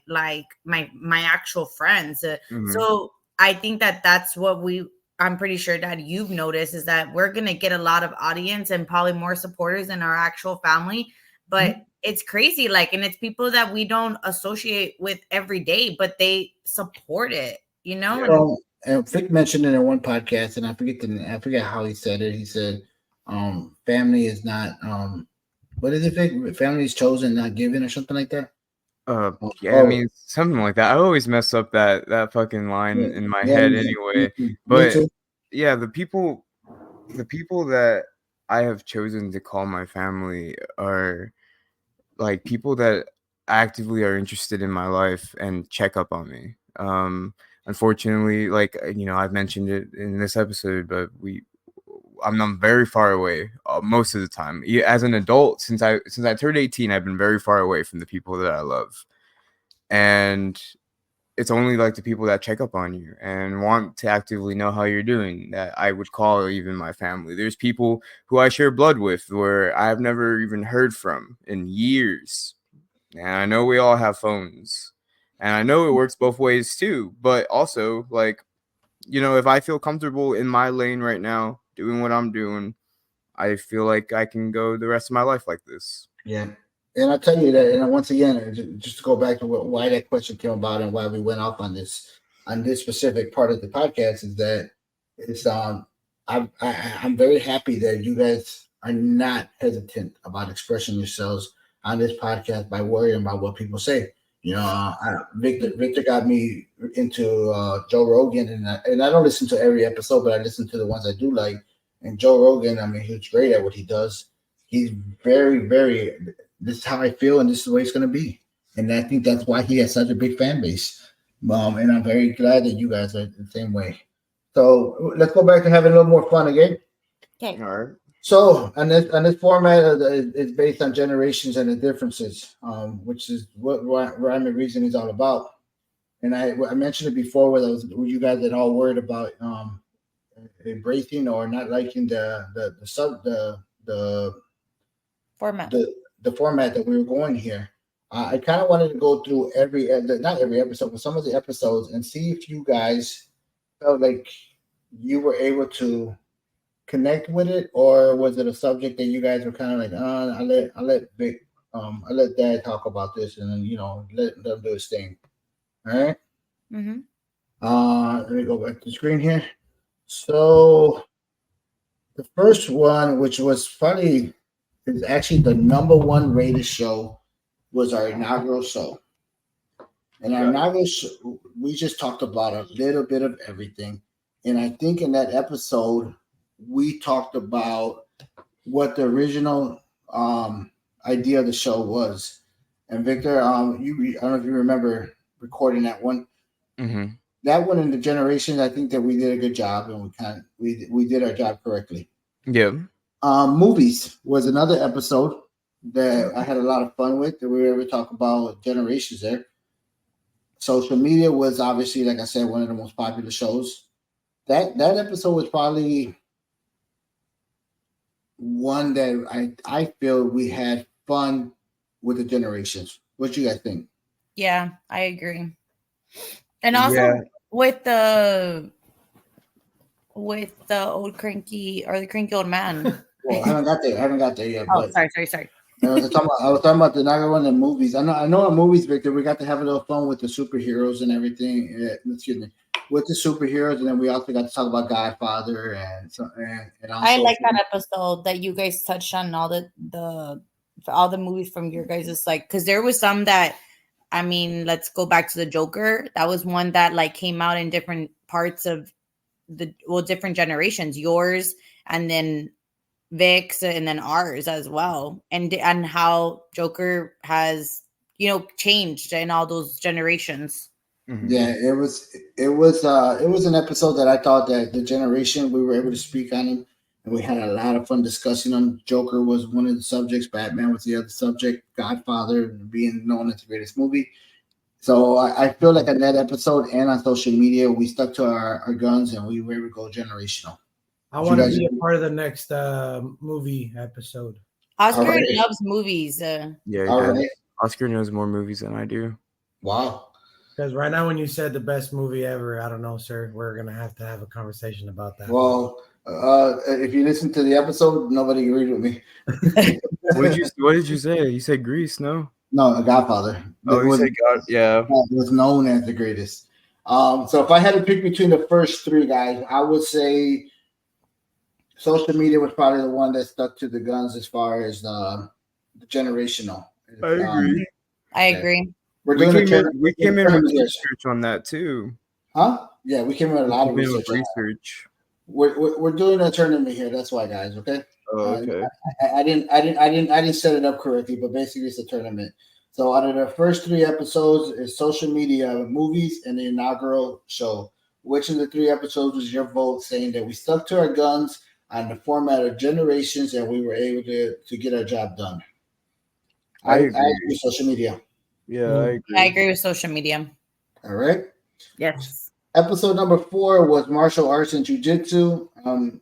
actual friends. Mhm. So I think that that's what I'm pretty sure that you've noticed is that we're going to get a lot of audience and probably more supporters than our actual family. But it's crazy. Like, and it's people that we don't associate with every day, but they support it, Yeah. And And Vic mentioned it in one podcast, and I forget how he said it. He said, family is not what is it, Vic? Family is chosen, not given, or something like that. Yeah, I Oh, mean something like that. I always mess up that fucking line yeah, in my yeah, head me anyway. too. Me But too. yeah, the people that I have chosen to call my family are like people that actively are interested in my life and check up on me. Unfortunately, like I've mentioned it in this episode, but I'm very far away most of the time. As an adult, since I turned 18, I've been very far away from the people that I love, and it's only like the people that check up on you and want to actively know how you're doing that I would call even my family. There's people who I share blood with where I've never even heard from in years. And I know we all have phones. And I know it works both ways too. But also, like, if I feel comfortable in my lane right now, doing what I'm doing, I feel like I can go the rest of my life like this. Yeah. And I'll tell you that, and once again, just to go back to why that question came about and why we went off on this specific part of the podcast is that it's I'm very happy that you guys are not hesitant about expressing yourselves on this podcast by worrying about what people say. Victor got me into Joe Rogan, and I don't listen to every episode, but I listen to the ones I do like. And Joe Rogan, I mean, he's great at what he does. He's very, very. This is how I feel, and this is the way it's going to be. And I think that's why he has such a big fan base. And I'm very glad that you guys are the same way. So let's go back to having a little more fun again. okay. All right. So on this format, it's based on generations and the differences, which is what Rhyme and Reason is all about. And I mentioned it before, where you guys had all worried about embracing or not liking the Format. the format that we were going here. I kind of wanted to go through not every episode, but some of the episodes, and see if you guys felt like you were able to connect with it, or was it a subject that you guys were kind of like, I let Dad talk about this, and then let them do his thing. All right. Mm-hmm. Let me go back to the screen here. So the first one, which was funny, is actually the #1 rated show, was our inaugural show. And our inaugural show, we just talked about a little bit of everything. And I think in that episode, we talked about what the original idea of the show was. And Victor, I don't know if you remember recording that one. Mm-hmm. That one in the generations, I think that we did a good job, and we did our job correctly. Yeah. Movies was another episode that I had a lot of fun with, that we were able to talk about generations there. Social media was obviously, like I said, one of the most popular shows. That episode was probably one that I feel we had fun with the generations. What you guys think? Yeah, I agree. And also with the old cranky or the cranky old man. Well, I haven't got there yet. Oh, but sorry. I was talking about the Naga one and movies. I know in movies, Victor, we got to have a little fun with the superheroes and everything. Excuse me, with the superheroes, and then we also got to talk about Godfather and also, I like that episode that you guys touched on all the movies from your guys' because there was some that, I mean, let's go back to the Joker. That was one that like came out in different parts of different generations, yours and then Vic's and then ours as well, and how Joker has changed in all those generations. Mm-hmm. Yeah, it was an episode that I thought that the generation we were able to speak on him, and we had a lot of fun discussing them. Joker was one of the subjects, Batman was the other subject, Godfather being known as the greatest movie. So I feel like in that episode and on social media, we stuck to our guns, and we were able to go generational. I want to be a part of the next movie episode. Oscar loves movies. Oscar knows more movies than I do. Wow. Because right now, when you said the best movie ever, I don't know, sir. We're gonna have to have a conversation about that. Well, if you listen to the episode, nobody agreed with me. What did you say? You said Grease, no? No, Godfather. Oh, you said God. Yeah, it was known as the greatest. So if I had to pick between the first three guys, I would say social media was probably the one that stuck to the guns as far as the generational. I agree. We came in with research on that too. Huh? Yeah, we came in with a lot of research. We're doing a tournament here. That's why, guys. Okay. Oh, okay. I didn't set it up correctly, but basically it's a tournament. So out of the first three episodes is social media, movies, and the inaugural show. Which of the three episodes was your vote, saying that we stuck to our guns on the format of generations and we were able to get our job done? I agree with social media. Yeah, I agree with social media. All right. Yes. Episode number 4 was martial arts and jiu-jitsu.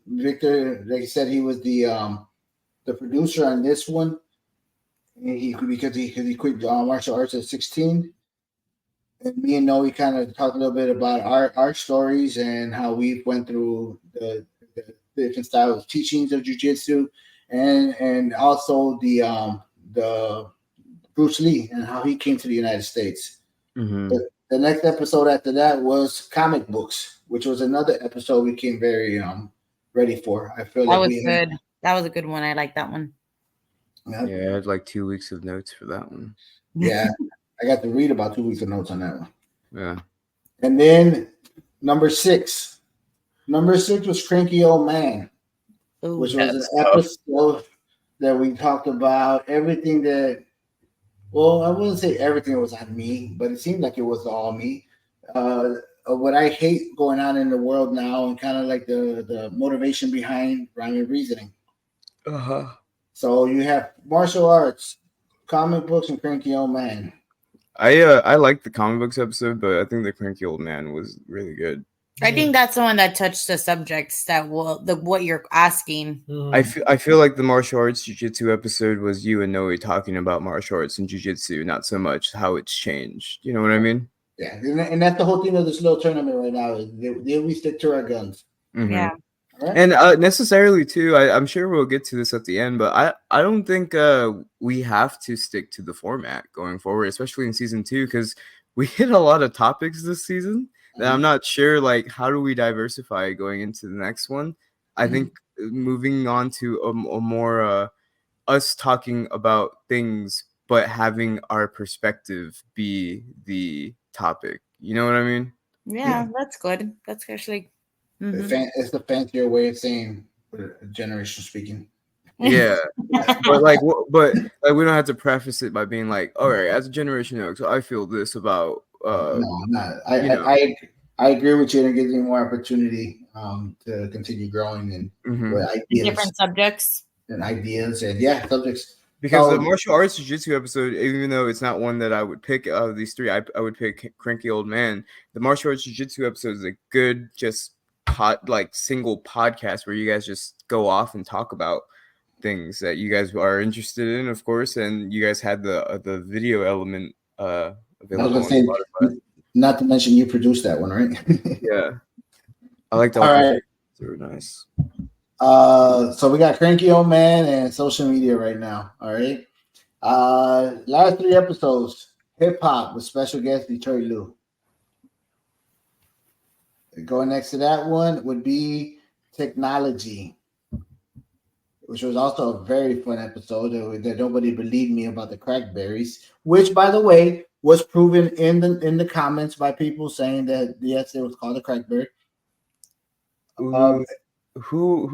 Victor, like I said, he was the producer on this one. Because he quit martial arts at 16. And me and Noe kind of talked a little bit about our stories and how we went through the different styles of teachings of jiu-jitsu, and also the Bruce Lee and how he came to the United States. Mm-hmm. The next episode after that was comic books, which was another episode we came very ready for. I feel that was good. That was a good one. I like that one. Yeah, I had like 2 weeks of notes for that one. Yeah, I got to read about 2 weeks of notes on that one. Yeah. And then number 6. Number 6 was Cranky Old Man, which was an episode that we talked about everything that, well, I wouldn't say everything was on me, but it seemed like it was all me. What I hate going on in the world now, and kind of like the motivation behind rhyme and reasoning. Uh-huh. So you have martial arts, comic books, and Cranky Old Man. I liked the comic books episode, but I think the Cranky Old Man was really good. I think that's the one that touched the subjects that what you're asking. I feel like the martial arts jiu-jitsu episode was you and Noe talking about martial arts and jiu-jitsu, not so much how it's changed. You know what I mean? Yeah, and that's the whole thing of this little tournament right now. Is we stick to our guns. Mhm. Yeah. Right? And necessarily too, I'm sure we'll get to this at the end, but I don't think we have to stick to the format going forward, especially in season 2, because we hit a lot of topics this season that I'm not sure, like, how do we diversify going into the next one? I think moving on to a more us talking about things, but having our perspective be the topic. You know what I mean? Yeah, that's good. That's actually. It's the fancier way of saying generation speaking. Yeah, but we don't have to preface it by being like, all right, as a Generation X, I feel this about. No, not. I agree with you, and it gives me more opportunity to continue growing and with ideas, different subjects and ideas, and subjects. Because the martial arts jiu-jitsu episode, even though it's not one that I would pick out of these three, I would pick Cranky Old Man. The martial arts jiu-jitsu episode is a good single podcast where you guys just go off and talk about things that you guys are interested in, of course, and you guys had the video element available. I was gonna say, not to mention you produced that one, right? Yeah, I like that. All right, they were nice. So we got Cranky Old Man and social media right now. All right. Last 3 episodes, hip hop with special guest Detroit Lou. Going next to that one would be technology, which was also a very fun episode that nobody believed me about the crackberries, which, by the way, was proven in the comments by people saying that yes, it was called a crackberry. Who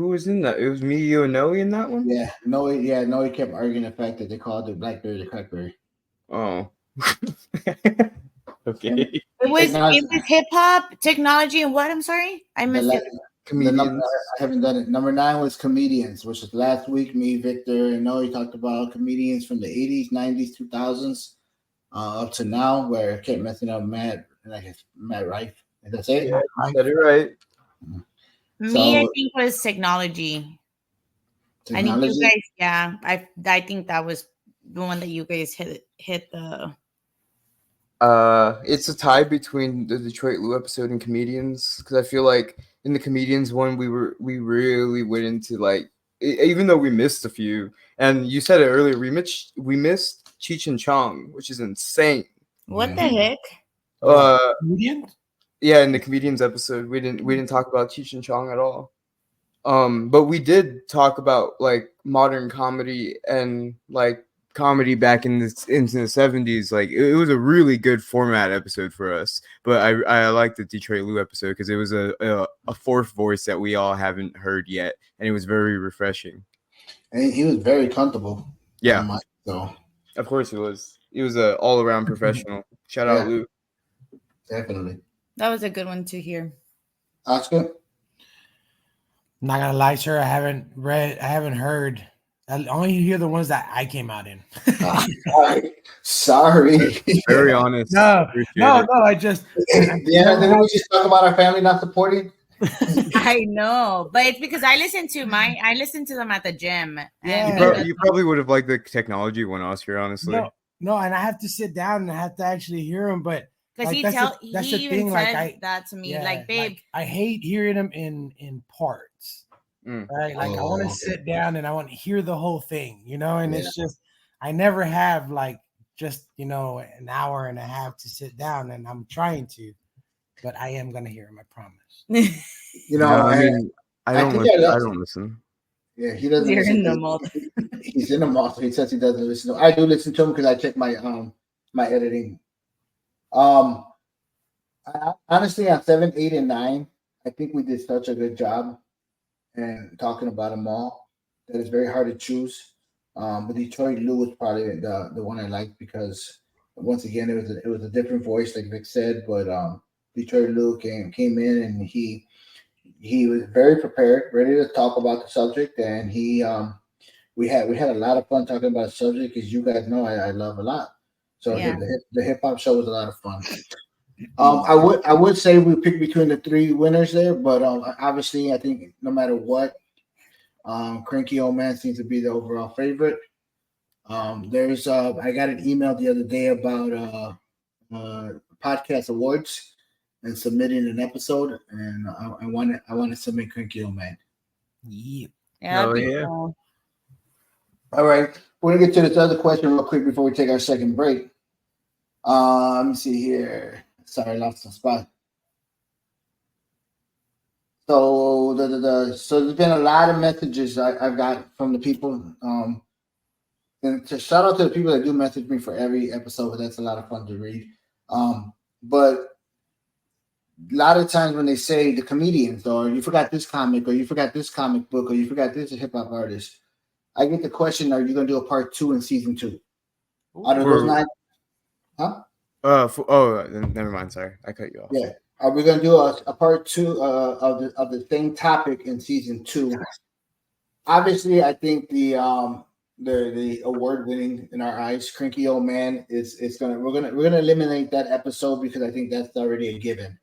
was in that? It was me, you, and Noe in that one. Yeah, Noe kept arguing the fact that they called the blackberry the crackberry. Oh, okay. It was hip hop, technology, and what? I'm sorry, I missed it. Comedians. I haven't done it. Number 9 was comedians, which was last week. Me, Victor, and Noe talked about comedians from the 80s, 90s, 2000s, up to now, where I kept messing up Matt Rife. That's it. Yeah, I said it right. I think was technology. I think you guys, I think that was the one that you guys hit the. It's a tie between the Detroit Lou episode and comedians, because I feel like in the comedians one we really went into, like, even though we missed a few, and you said it earlier, we missed Cheech and Chong, which is insane. What the heck? Comedians? Yeah, in the comedians episode, we didn't talk about Cheech and Chong at all. But we did talk about, like, modern comedy and, like, comedy back into the 70s. Like, it was a really good format episode for us. But I like the Detroit Lou episode because it was a fourth voice that we all haven't heard yet, and it was very refreshing. And he was very comfortable. Yeah. So of course it was. He was an all-around professional. Shout out Lou. Definitely. That was a good one to hear. Oscar? Not gonna lie, sir. I haven't heard. I only hear the ones that I came out in. Sorry. Very honest. No. I just. Didn't we just talk about our family not supporting? I know, but it's because I listen to them at the gym. Yeah. You probably would have liked the technology one, Oscar, honestly. No, and I have to sit down and I have to actually hear them, but because that's the thing. Like that to me, like, babe, like, I hate hearing them in parts. Right? Like, I want to sit down and I want to hear the whole thing, and it's just, I never have, like, just, an hour and a half to sit down, and I'm trying to, but I am going to hear him, I promise. I don't listen. Yeah, he doesn't. You're in the mall. He's in the mall, so he says he doesn't listen. I do listen to him because I check my my editing. Honestly, on 7, 8, and 9, I think we did such a good job and talking about them all that it's very hard to choose. But Detroit Lou was probably the one I liked because once again it was a different voice, like Vic said. But Detroit Lou came in and he was very prepared, ready to talk about the subject, and we had a lot of fun talking about the subject, as you guys know I love a lot. So the hip hop show was a lot of fun. I would say we pick between the three winners there, but obviously I think no matter what, Cranky Old Man seems to be the overall favorite. There's I got an email the other day about podcast awards and submitting an episode, and I want to submit Cranky Old Man. Yeah. Yeah, that'd be yeah. cool. All right, we're gonna get to this other question real quick before we take our second break. Let me see here. Sorry, I lost the spot. So so there's been a lot of messages I've got from the people. And to shout out to the people that do message me for every episode, that's a lot of fun to read. But a lot of times when they say the comedians, or you forgot this comic, or you forgot this comic book, or you forgot this hip hop artist, I get the question: are you going to do a part 2 in season 2? Out of those 9, huh? Never mind. Sorry, I cut you off. Yeah. Are we going to do a part 2 of the same topic in season 2? Obviously, I think the award winning in our eyes, Cranky Old Man is we're gonna eliminate that episode because I think that's already a given.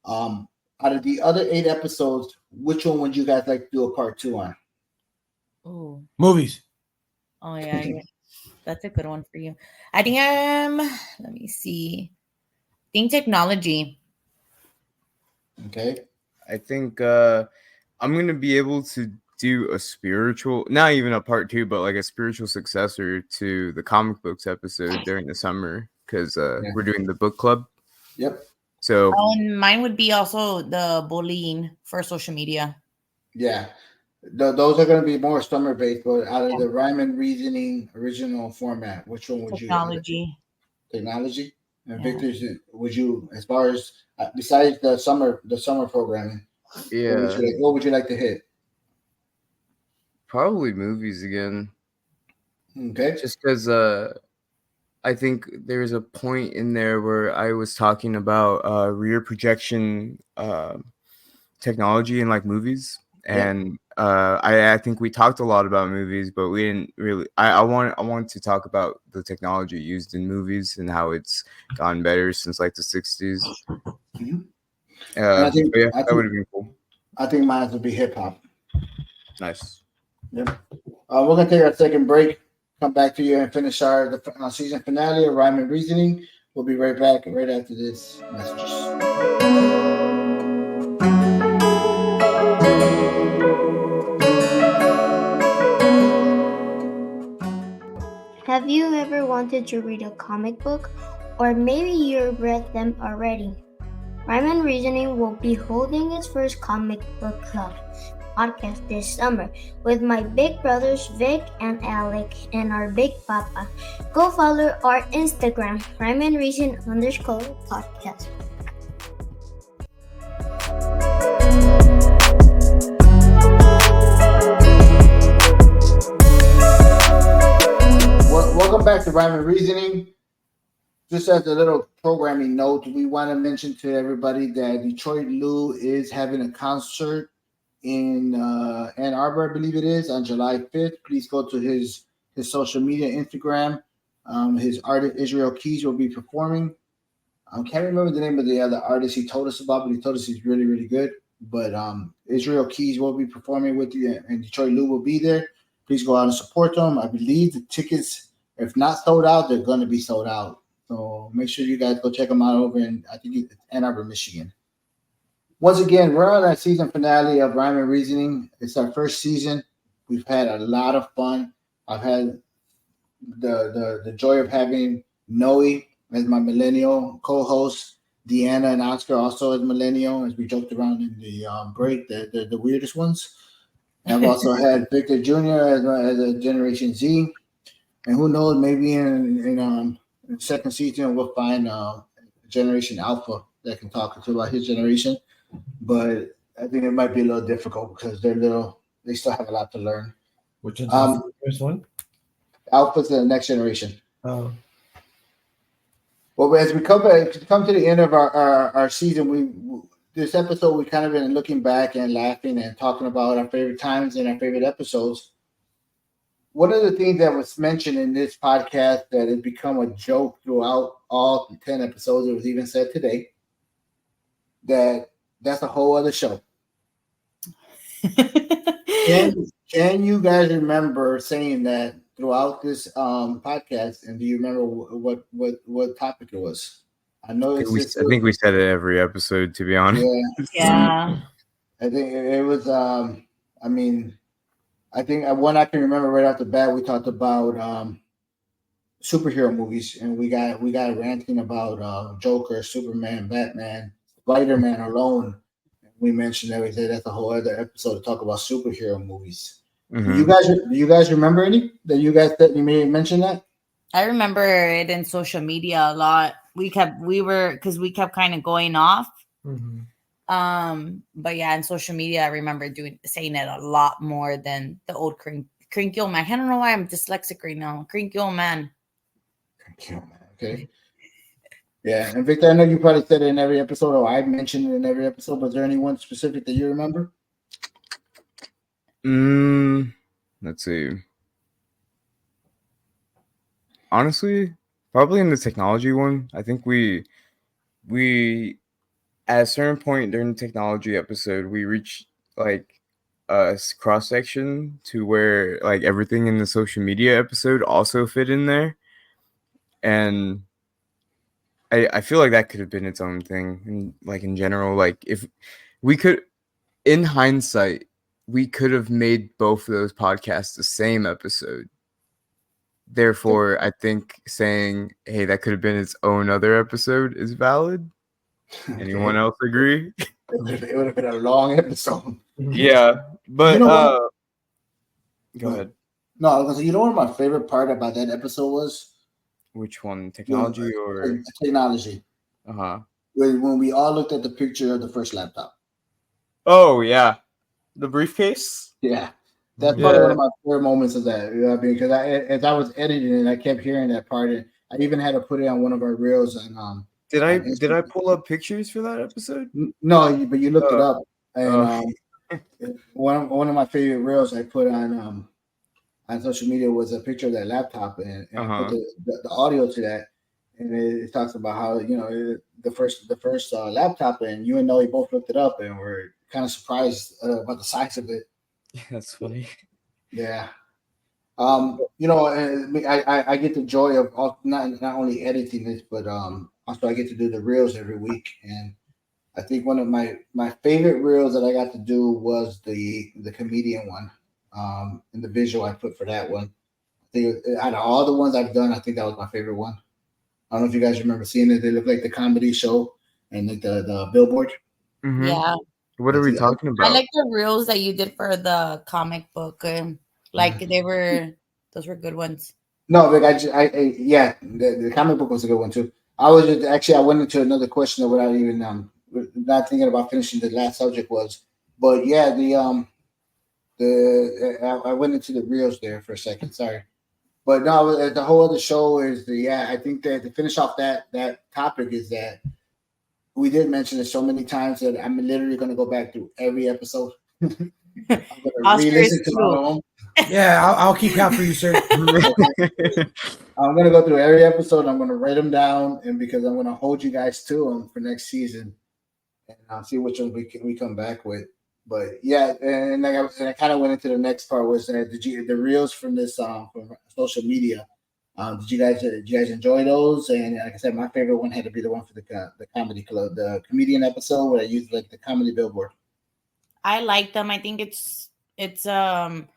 Out of the other 8 episodes, which one would you guys like to do a part 2 on? Ooh. Movies. Oh yeah, that's a good one for you. I think let me see. I think technology. Okay. I think I'm gonna be able to do a spiritual, not even a part 2, but like a spiritual successor to the comic books episode during the summer because we're doing the book club. Yep. So And mine would be also the bullying for social media. Yeah. Those are going to be more summer based, but out of the rhyme and reasoning original format, which one would Technology. Technology. And Yeah. Victor's, would you, as far as besides the summer programming, yeah, what would you like to hit? probably movies again. Okay. Just because I think there's a point in there where I was talking about rear projection technology in like movies, and I think we talked a lot about movies, but we didn't really. I want to talk about the technology used in movies and how it's gotten better since like the 60s. Mhm. That would have been cool. I think mine would be hip hop. Nice. Yep. We're gonna take our second break. Come back to you and finish our season finale of Rhyme and Reasoning. We'll be right back right after this message. Have you ever wanted to read a comic book? Or maybe you've read them already? Rhyme and Reasoning will be holding its first comic book club podcast this summer with my big brothers Vic and Alec and our big papa. Go follow our Instagram, Rhyme and Reason _podcast. Welcome back to Rhyme and Reasoning. Just as a little programming note, we want to mention to everybody that Detroit Lou is having a concert in Ann Arbor, I believe it is, on July 5th. Please go to his social media, Instagram. His artist, Israel Keys, will be performing. I can't remember the name of the other artist he told us about, but he told us he's really, really good. But Israel Keys will be performing with you, and Detroit Lou will be there. Please go out and support them. I believe the tickets, if not sold out, they're going to be sold out. So make sure you guys go check them out over in, I think it's Ann Arbor, Michigan. Once again, we're on our season finale of Rhyme and Reasoning. It's our first season. We've had a lot of fun. I've had the joy of having Noe as my millennial co-host, Deanna and Oscar also as millennial, as we joked around in the break, the weirdest ones. And I've also had Victor Jr. as a Generation Z. And who knows, maybe in the second season, we'll find Generation Alpha that can talk to about his generation. But I think it might be a little difficult because they still have a lot to learn. Which is the first one? Alpha's the next generation. Oh. Well, as we come to the end of our season, this episode we kind of been looking back and laughing and talking about our favorite times and our favorite episodes. One of the things that was mentioned in this podcast that has become a joke throughout all 10 episodes, it was even said today, that's a whole other show. Can you guys remember saying that throughout this podcast? And do you remember what topic it was? I know I think we said it every episode, to be honest. Yeah. I think it was. I mean, I think one I can remember right off the bat. We talked about superhero movies, and we got ranting about Joker, Superman, Batman, Spider-Man alone. We mentioned that we said that's a whole other episode to talk about superhero movies. Mhm. Do you guys remember any that you may mention that? I remember it in social media a lot. We kept kind of going off. Mhm. But yeah, in social media, I remember saying it a lot more than the old cranky old man. I don't know why I'm dyslexic right now. Cranky old man. Okay. Yeah, and Victor, I know you probably said it in every episode, or I mentioned it in every episode. But is there any one specific that you remember? Let's see. Honestly, probably in the technology one. I think we at a certain point during the technology episode, we reached like a cross section to where like everything in the social media episode also fit in there, and I feel like that could have been its own thing. And like in general, like if we could, in hindsight, we could have made both of those podcasts the same episode. Therefore, I think saying, hey, that could have been its own other episode is valid. Anyone else agree? It would have been a long episode. Yeah, but You know what? go ahead. No, I was gonna say, you know what my favorite part about that episode was? Which one, technology or technology? uh-huh. When we all looked at the picture of the first laptop. Oh yeah, the briefcase. Yeah, that's probably one of my favorite moments of that. You know, because as I was editing it, I kept hearing that part, and I even had to put it on one of our reels. And did I pull up pictures for that episode? No, but you looked it up, and one of my favorite reels I put on social media was a picture of that laptop, and I put the audio to that, and it talks about how the first laptop, and you and Noe both looked it up and were kind of surprised about the size of it. That's funny. Yeah. I get the joy of not only editing this, but also I get to do the reels every week, and I think one of my favorite reels that I got to do was the comedian one. And the visual I put for that one. I think out of all the ones I've done, I think that was my favorite one. I don't know if you guys remember seeing it. They look like the comedy show and like the billboard. Mm-hmm. Yeah. What are we talking about? I like the reels that you did for the comic book. Those were good ones. No, but the comic book was a good one too. I went into another question without even not thinking about finishing the last subject was, but yeah, I went into the reels there for a second. Sorry, but no, the whole other show is I think that to finish off that topic is that we did mention it so many times that I'm literally going to go back through every episode. I'm going to re-listen to all of them. Yeah, I'll keep count for you, sir. I'm going to go through every episode. I'm going to write them down, and because I'm going to hold you guys to them for next season, and I'll see which ones we come back with. But yeah, and I kind of went into the next part was the reels from this from social media. Did you guys enjoy those? And like I said, my favorite one had to be the one for the comedy club, the comedian episode where I used like the comedy billboard. I like them. I think it's a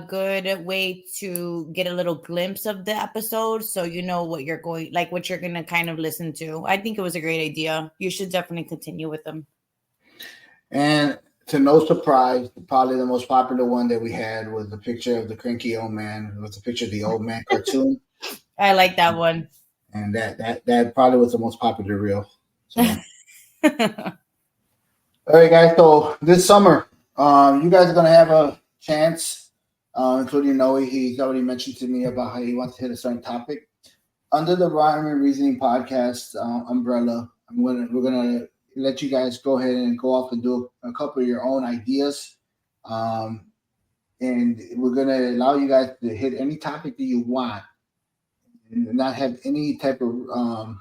good way to get a little glimpse of the episode, so you know what you're going to kind of listen to. I think it was a great idea. You should definitely continue with them. And to no surprise, probably the most popular one that we had was the picture of the cranky old man. It was a picture of the old man cartoon. I like that one. And that probably was the most popular reel. So. All right, guys. So this summer, you guys are going to have a chance, including Noe. He's already mentioned to me about how he wants to hit a certain topic. Under the Rhyme and Reasoning podcast umbrella, we're going to let you guys go ahead and go off and do a couple of your own ideas. And we're going to allow you guys to hit any topic that you want and not have any type of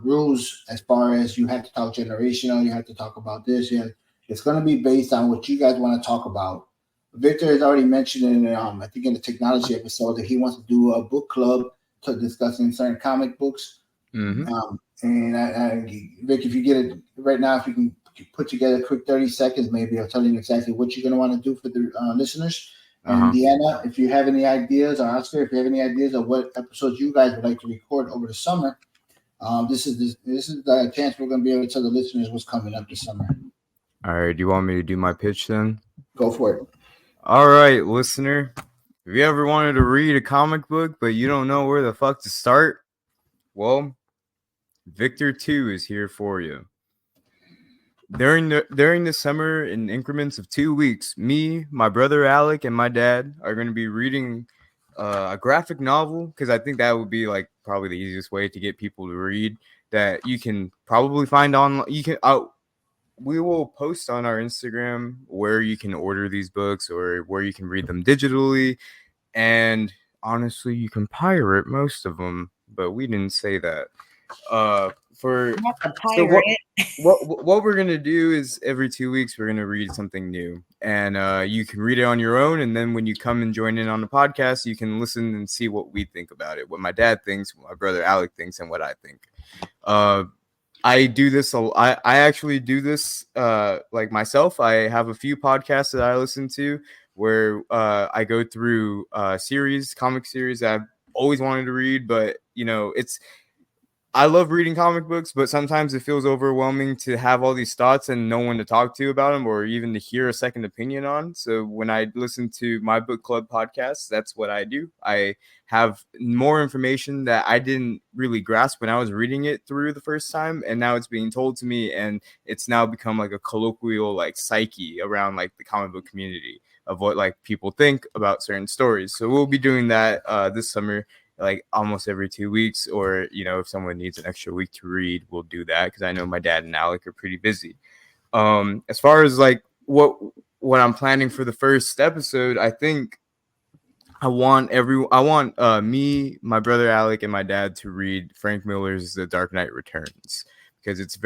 rules as far as you have to talk generational, you have to talk about this. It's going to be based on what you guys want to talk about. Victor has already mentioned in, I think in the technology episode, that he wants to do a book club to discussing certain comic books. Mhm. And Vic, if you get it right now, if you can put together a quick 30 seconds, maybe I'll tell you exactly what you're going to want to do for the listeners. And Deanna, if you have any ideas, or Oscar, if you have any ideas of what episodes you guys would like to record over the summer, this is the chance we're going to be able to tell the listeners what's coming up this summer. All right. Do you want me to do my pitch then? Go for it. All right, listener. If you ever wanted to read a comic book, but you don't know where the fuck to start, well, Victor 2 is here for you. During the summer, in increments of 2 weeks, me, my brother Alec, and my dad are going to be reading a graphic novel, because I think that would be like probably the easiest way to get people to read, that you can probably find online. We will post on our Instagram where you can order these books or where you can read them digitally, and honestly, you can pirate most of them, but we didn't say that. What we're gonna do is every 2 weeks we're gonna read something new, and you can read it on your own, and then when you come and join in on the podcast, you can listen and see what we think about it, what my dad thinks, what my brother Alec thinks, and what I think. I do this. I actually do this like myself. I have a few podcasts that I listen to where I go through comic series that I've always wanted to read, but I love reading comic books, but sometimes it feels overwhelming to have all these thoughts and no one to talk to about them, or even to hear a second opinion on. So when I listen to my book club podcast, that's what I do. I have more information that I didn't really grasp when I was reading it through the first time, and now it's being told to me, and it's now become like a colloquial like psyche around like the comic book community of what like people think about certain stories. So we'll be doing that this summer, like almost every 2 weeks, or if someone needs an extra week to read, we'll do that, because I know my dad and Alec are pretty busy. As far as like what I'm planning for the first episode, I think I want me, my brother Alec, and my dad to read Frank Miller's The Dark Knight Returns, because it's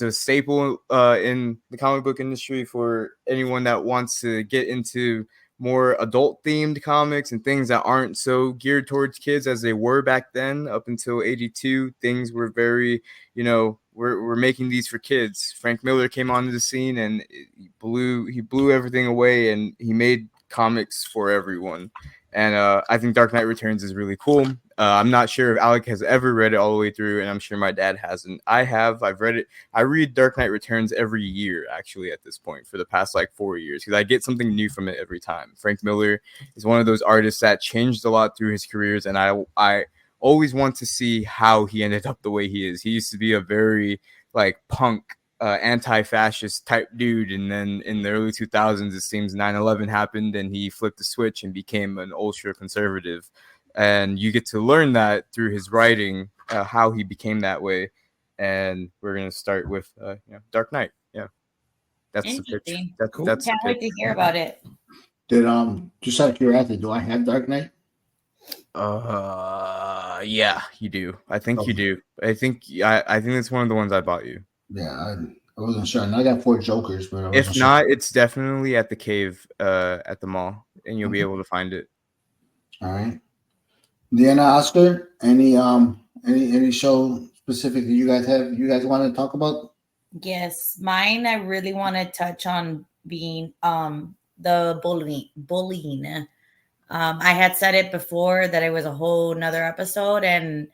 a staple in the comic book industry for anyone that wants to get into more adult themed comics and things that aren't so geared towards kids as they were back then. Up until 82, things were very, we're making these for kids. Frank Miller came onto the scene and he blew everything away, and he made comics for everyone. And I think Dark Knight Returns is really cool. I'm not sure if Alec has ever read it all the way through, and I'm sure my dad hasn't. I have. I've read it. I read Dark Knight Returns every year, actually, at this point, for the past like 4 years, because I get something new from it every time. Frank Miller is one of those artists that changed a lot through his careers, and I always want to see how he ended up the way he is. He used to be a very like punk, anti-fascist type dude, and then in the early 2000s it seems 9/11 happened and he flipped the switch and became an ultra conservative, and you get to learn that through his writing, how he became that way. And we're going to start with Dark Knight. That's the pitch. Cool. Can't wait to hear about it. Just out of curiosity, do I have Dark Knight? Yeah, you do. I think you do. I think it's one of the ones I bought you. Yeah, I wasn't sure. And I got 4 Jokers, but if not, it's definitely at the cave at the mall, and you'll be able to find it. All right. Deanna, Oscar, any show specific that you guys want to talk about? Yes, mine. I really want to touch on being the bullying. I had said it before that it was a whole nother episode, and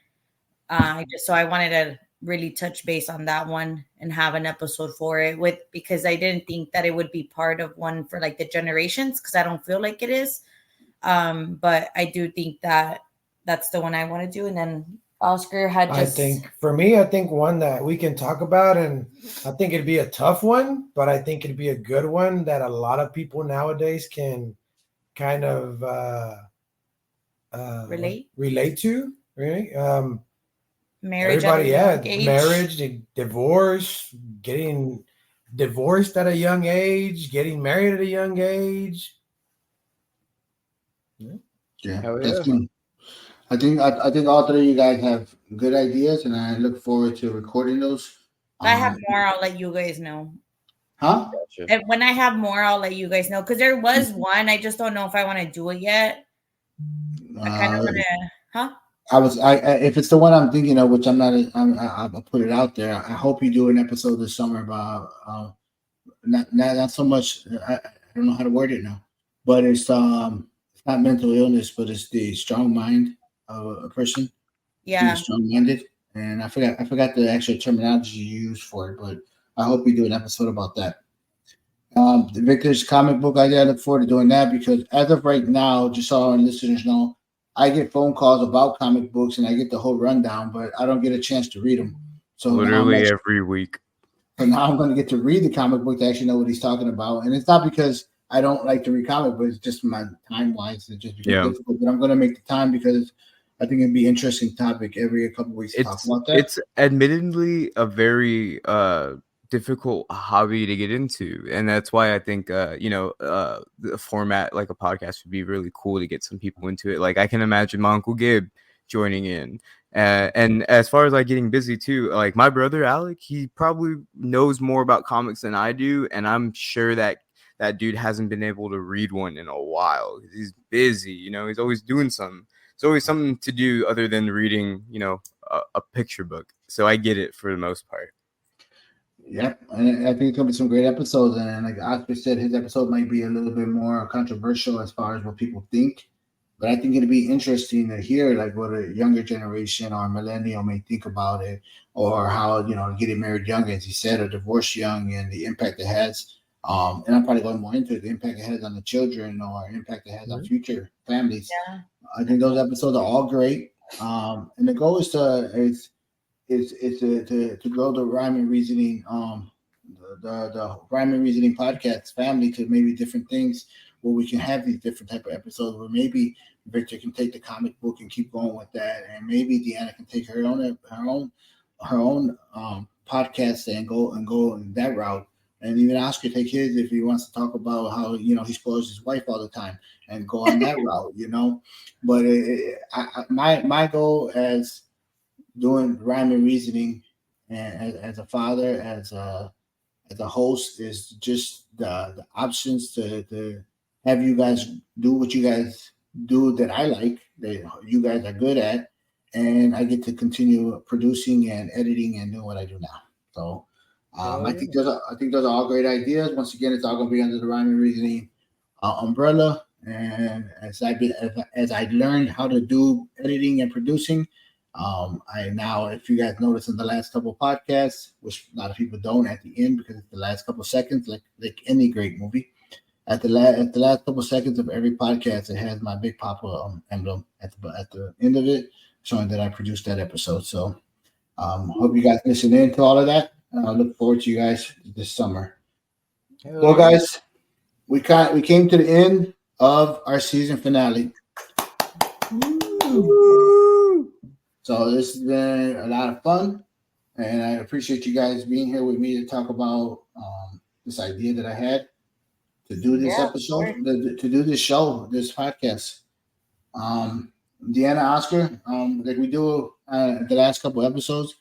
I wanted to really touch base on that one and have an episode for it, because I didn't think that it would be part of one for like the generations, because I don't feel like it is. But I do think that that's the one I want to do. And then Oscar had just... I think one that we can talk about, and I think it'd be a tough one, but I think it'd be a good one that a lot of people nowadays can kind of relate to, really. Marriage, divorce, getting divorced at a young age, getting married at a young age. Yeah, that's good. I think all three of you guys have good ideas, and I look forward to recording those. If I have more, I'll let you guys know. Huh? Gotcha. And when I have more, I'll let you guys know. Because there was one, I just don't know if I want to do it yet. I kind of want to, huh? If it's the one I'm thinking of, which I'm not, I'll put it out there. I hope you do an episode this summer about not so much. I don't know how to word it now, but it's not mental illness, but it's the strong mind of a person. Yeah. Strong-minded, and I forgot the actual terminology you use for it, but I hope we do an episode about that. Victor's comic book idea, I look forward to doing that because as of right now, just so our listeners know, I get phone calls about comic books and I get the whole rundown, but I don't get a chance to read them. So literally every week. So now I'm going to get to read the comic book to actually know what he's talking about, and it's not because I don't like to read comic books; it's just my time-wise, it just becomes difficult. But I'm going to make the time because I think it'd be an interesting topic every couple of weeks to talk about that. It's admittedly a very difficult hobby to get into, and that's why I think the format like a podcast would be really cool to get some people into it. Like I can imagine my Uncle Gib joining in, and as far as like getting busy too, like my brother Alec, he probably knows more about comics than I do, and I'm sure that dude hasn't been able to read one in a while. He's busy, he's always doing something. It's always something to do other than reading, a picture book. So I get it for the most part. Yep, and I think it's gonna be some great episodes. And like Oscar said, his episode might be a little bit more controversial as far as what people think, but I think it'd be interesting to hear like what a younger generation or millennial may think about it, or how getting married young, as he said, or divorced young, and the impact it has. And I'm probably going more into it, the impact it has on the children or impact it has on future families. Yeah. I think those episodes are all great. And the goal is to grow the Rhyme and Reasoning, the Rhyme and Reasoning podcast family to maybe different things where we can have these different type of episodes where maybe Victor can take the comic book and keep going with that, and maybe Deanna can take her own podcast and go in that route. And even Oscar take his if he wants to talk about how he spoils his wife all the time and go on that route, But my goal as doing Rhyme and Reasoning and as a father, as a host, is just the options to have you guys do what you guys do that I like, that you guys are good at, and I get to continue producing and editing and doing what I do now. So. I think those are all great ideas. Once again, it's all going to be under the Rhyme and Reasoning umbrella. And as I learned how to do editing and producing, I now, if you guys notice in the last couple of podcasts, which a lot of people don't at the end because it's the last couple of seconds, like any great movie, at the last couple of seconds of every podcast, it has my Big Papa emblem at the end of it, showing that I produced that episode. So, hope you guys listen in to all of that. I look forward to you guys this summer. Well, guys, we came to the end of our season finale. Woo! So this has been a lot of fun, and I appreciate you guys being here with me to talk about this idea that I had to do this episode, to do this show, this podcast. Deanna, Oscar, like we do the last couple episodes,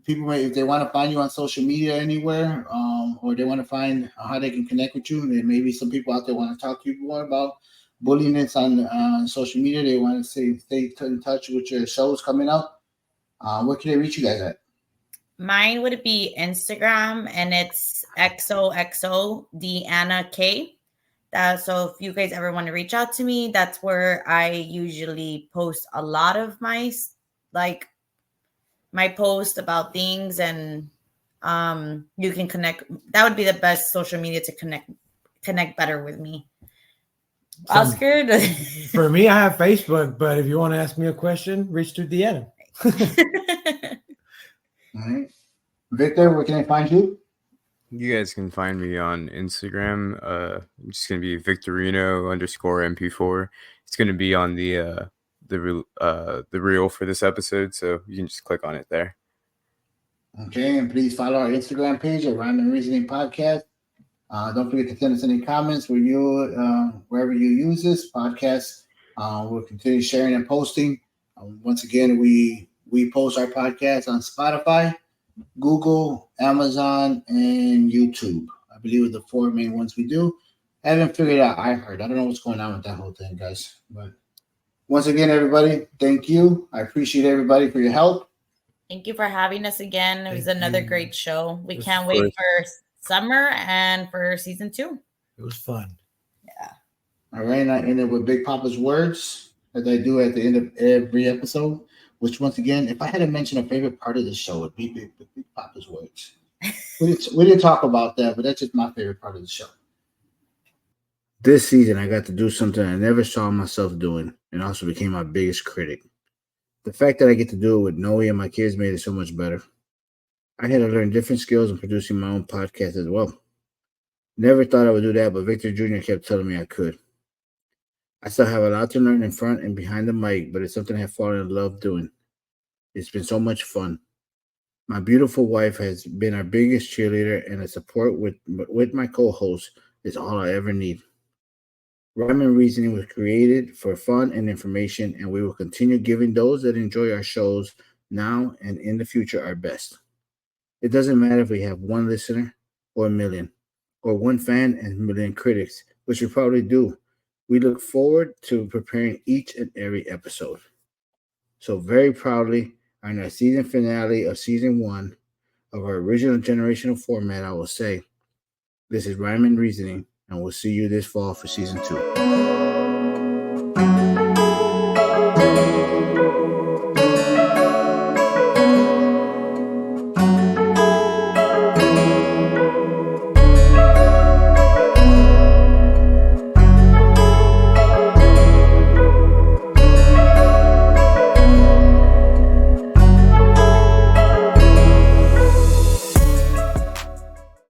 people may, if they want to find you on social media anywhere, or they want to find how they can connect with you, and maybe some people out there want to talk to you more about bullyingness on social media, they want to stay in touch with your shows coming up, where can they reach you guys at? Mine would be Instagram, and it's XOXO Deanna K. So if you guys ever want to reach out to me, that's where I usually post a lot of my post about things, and you can connect. That would be the best social media to connect better with me. Oscar? For me, I have Facebook, but if you want to ask me a question, reach to Deanna. All right. Victor, where can I find you? You guys can find me on Instagram. I'm just gonna be Victorino_MP4. It's gonna be on the reel for this episode, so you can just click on it there. Okay, and please follow our Instagram page at Rhyme and Reasoning Podcast. Don't forget to send us any comments wherever you use this podcast. We'll continue sharing and posting. Once again, we post our podcast on Spotify, Google, Amazon, and YouTube. I believe are the 4 main ones we do. I haven't figured out iHeart. I don't know what's going on with that whole thing, guys. But once again, everybody, thank you. I appreciate everybody for your help. Thank you for having us again. It was Thank another you. great show. We It was can't wait for summer and for season 2. It was fun. All right, and I end it with Big Papa's words, as I do at the end of every episode. Which, once again, if I had to mention a favorite part of the show, it'd be Big Papa's words. We didn't talk about that, but that's just my favorite part of the show. This season, I got to do something I never saw myself doing, and also became my biggest critic. The fact that I get to do it with Noe and my kids made it so much better. I had to learn different skills in producing my own podcast as well. Never thought I would do that, but Victor Jr. kept telling me I could. I still have a lot to learn in front and behind the mic, but it's something I have fallen in love doing. It's been so much fun. My beautiful wife has been our biggest cheerleader, and the support with my co-host is all I ever need. Rhyme and Reasoning was created for fun and information, and we will continue giving those that enjoy our shows now and in the future our best. It doesn't matter if we have 1 listener or 1 million, or 1 fan and 1 million critics, which we probably do. We look forward to preparing each and every episode. So very proudly, on our season finale of season 1 of our original generational format, I will say, this is Rhyme and Reasoning, and we'll see you this fall for season 2.